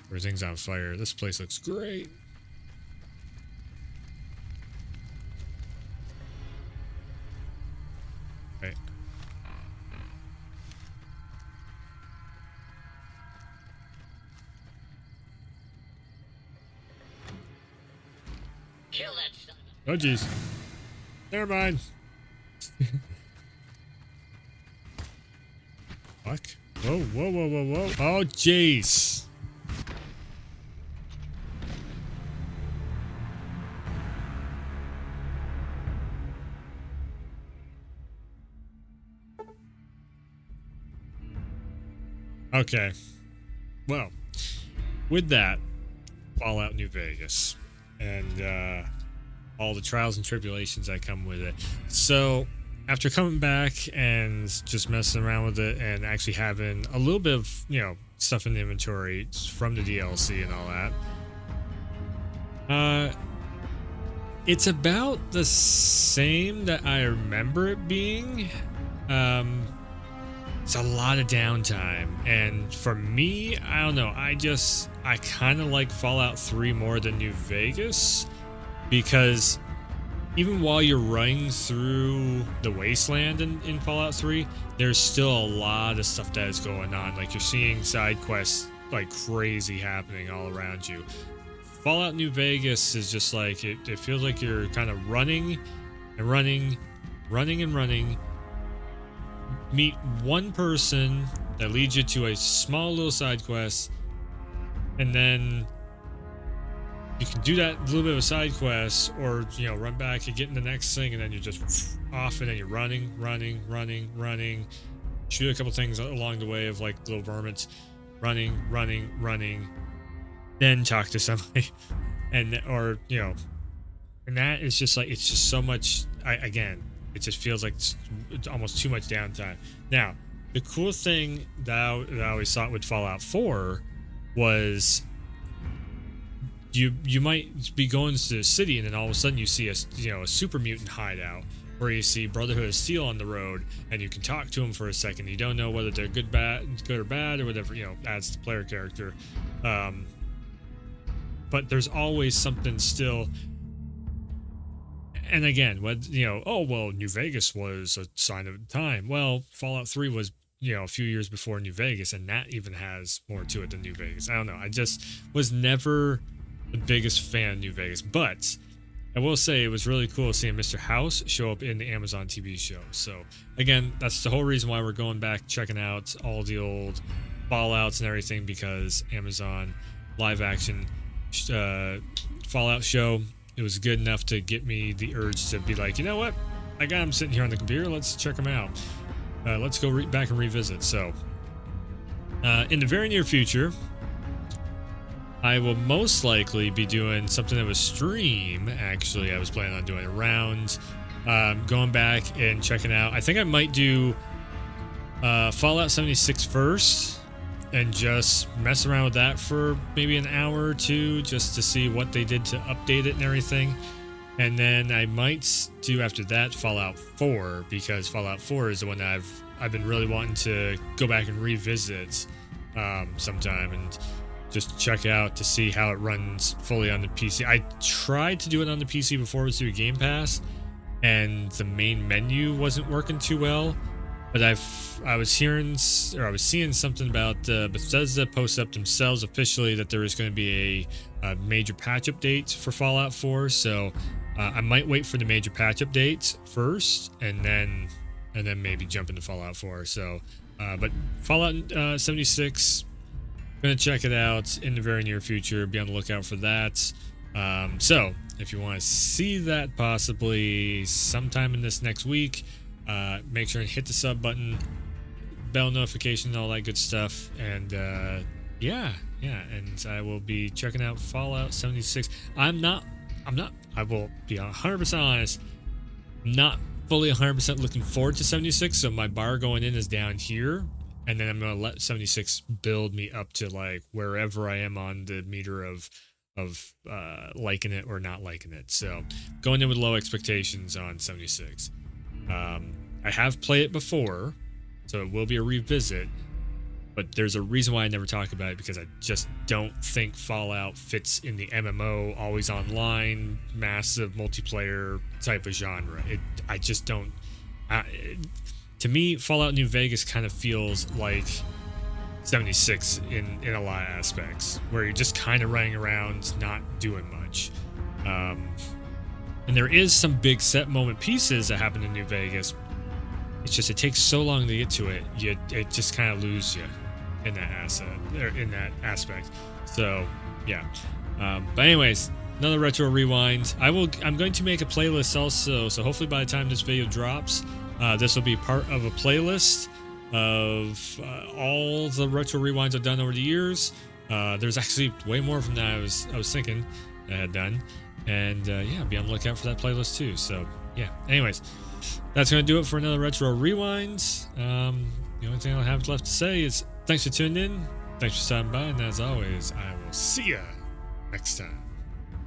Everything's on fire. This place looks great. Right. Kill that son. Oh, jeez. Never mind. Fuck. Whoa, whoa, whoa, whoa, whoa. Oh, jeez. Okay. Well, with that, Fallout New Vegas and all the trials and tribulations that come with it. So, after coming back and just messing around with it and actually having a little bit of, stuff in the inventory from the DLC and all that, it's about the same that I remember it being. It's a lot of downtime, and for me, I don't know, I kind of like Fallout 3 more than New Vegas, because even while you're running through the wasteland in Fallout 3, there's still a lot of stuff that is going on. Like, you're seeing side quests like crazy happening all around you. Fallout New Vegas is just like, it feels like you're kind of running and running, meet one person that leads you to a small little side quest, and then you can do that little bit of a side quest, or run back and get in the next thing, and then you're just off, and then you're running, shoot a couple things along the way of like little vermins, running, then talk to somebody, and that is just like, it's just so much. It just feels like it's almost too much downtime. Now, the cool thing that I always thought with Fallout 4 was you might be going to the city, and then all of a sudden you see a super mutant hideout, or you see Brotherhood of Steel on the road, and you can talk to them for a second. You don't know whether they're good or bad, or whatever. Adds to the player character. But there's always something still. And again, New Vegas was a sign of time. Well, Fallout 3 was, a few years before New Vegas, and that even has more to it than New Vegas. I don't know. I just was never the biggest fan of New Vegas, but I will say it was really cool seeing Mr. House show up in the Amazon TV show. So again, that's the whole reason why we're going back, checking out all the old Fallouts and everything, because Amazon live action Fallout show, it was good enough to get me the urge to be like, you know what? I got him sitting here on the computer. Let's check him out. Let's go back and revisit. So, in the very near future, I will most likely be doing something of a stream. Actually, I was planning on doing a round, going back and checking out. I think I might do Fallout 76 first, and just mess around with that for maybe an hour or two, just to see what they did to update it and everything. And then I might do after that Fallout 4, because Fallout 4 is the one that I've been really wanting to go back and revisit sometime, and just check out to see how it runs fully on the PC. I tried to do it on the PC before it was through Game Pass, and the main menu wasn't working too well. But I was seeing something about Bethesda post up themselves officially that there is going to be a major patch update for Fallout 4. So I might wait for the major patch update first, and then maybe jump into Fallout 4. So, but Fallout 76, gonna check it out in the very near future. Be on the lookout for that. So if you want to see that possibly sometime in this next week, make sure and hit the sub button, bell notification, all that good stuff. And yeah, and I will be checking out Fallout 76. I will be 100% honest, I'm not fully 100% looking forward to 76, so my bar going in is down here, and then I'm going to let 76 build me up to like wherever I am on the meter of liking it or not liking it. So going in with low expectations on 76. I have played it before, so it will be a revisit, but there's a reason why I never talk about it, because I just don't think Fallout fits in the MMO, always online, massive multiplayer type of genre. I just don't. To me, Fallout New Vegas kind of feels like 76 in a lot of aspects, where you're just kind of running around, not doing much. And there is some big set moment pieces that happen in New Vegas. It's just it takes so long to get to it. It just kind of loses you in that aspect. So yeah. But anyways, another retro rewind. I'm going to make a playlist also. So hopefully by the time this video drops, this will be part of a playlist of all the retro rewinds I've done over the years. There's actually way more from that I was thinking I had done. And yeah, be on the lookout for that playlist too. So yeah, anyways, that's going to do it for another Retro Rewind. The only thing I have left to say is thanks for tuning in. Thanks for stopping by. And as always, I will see ya next time.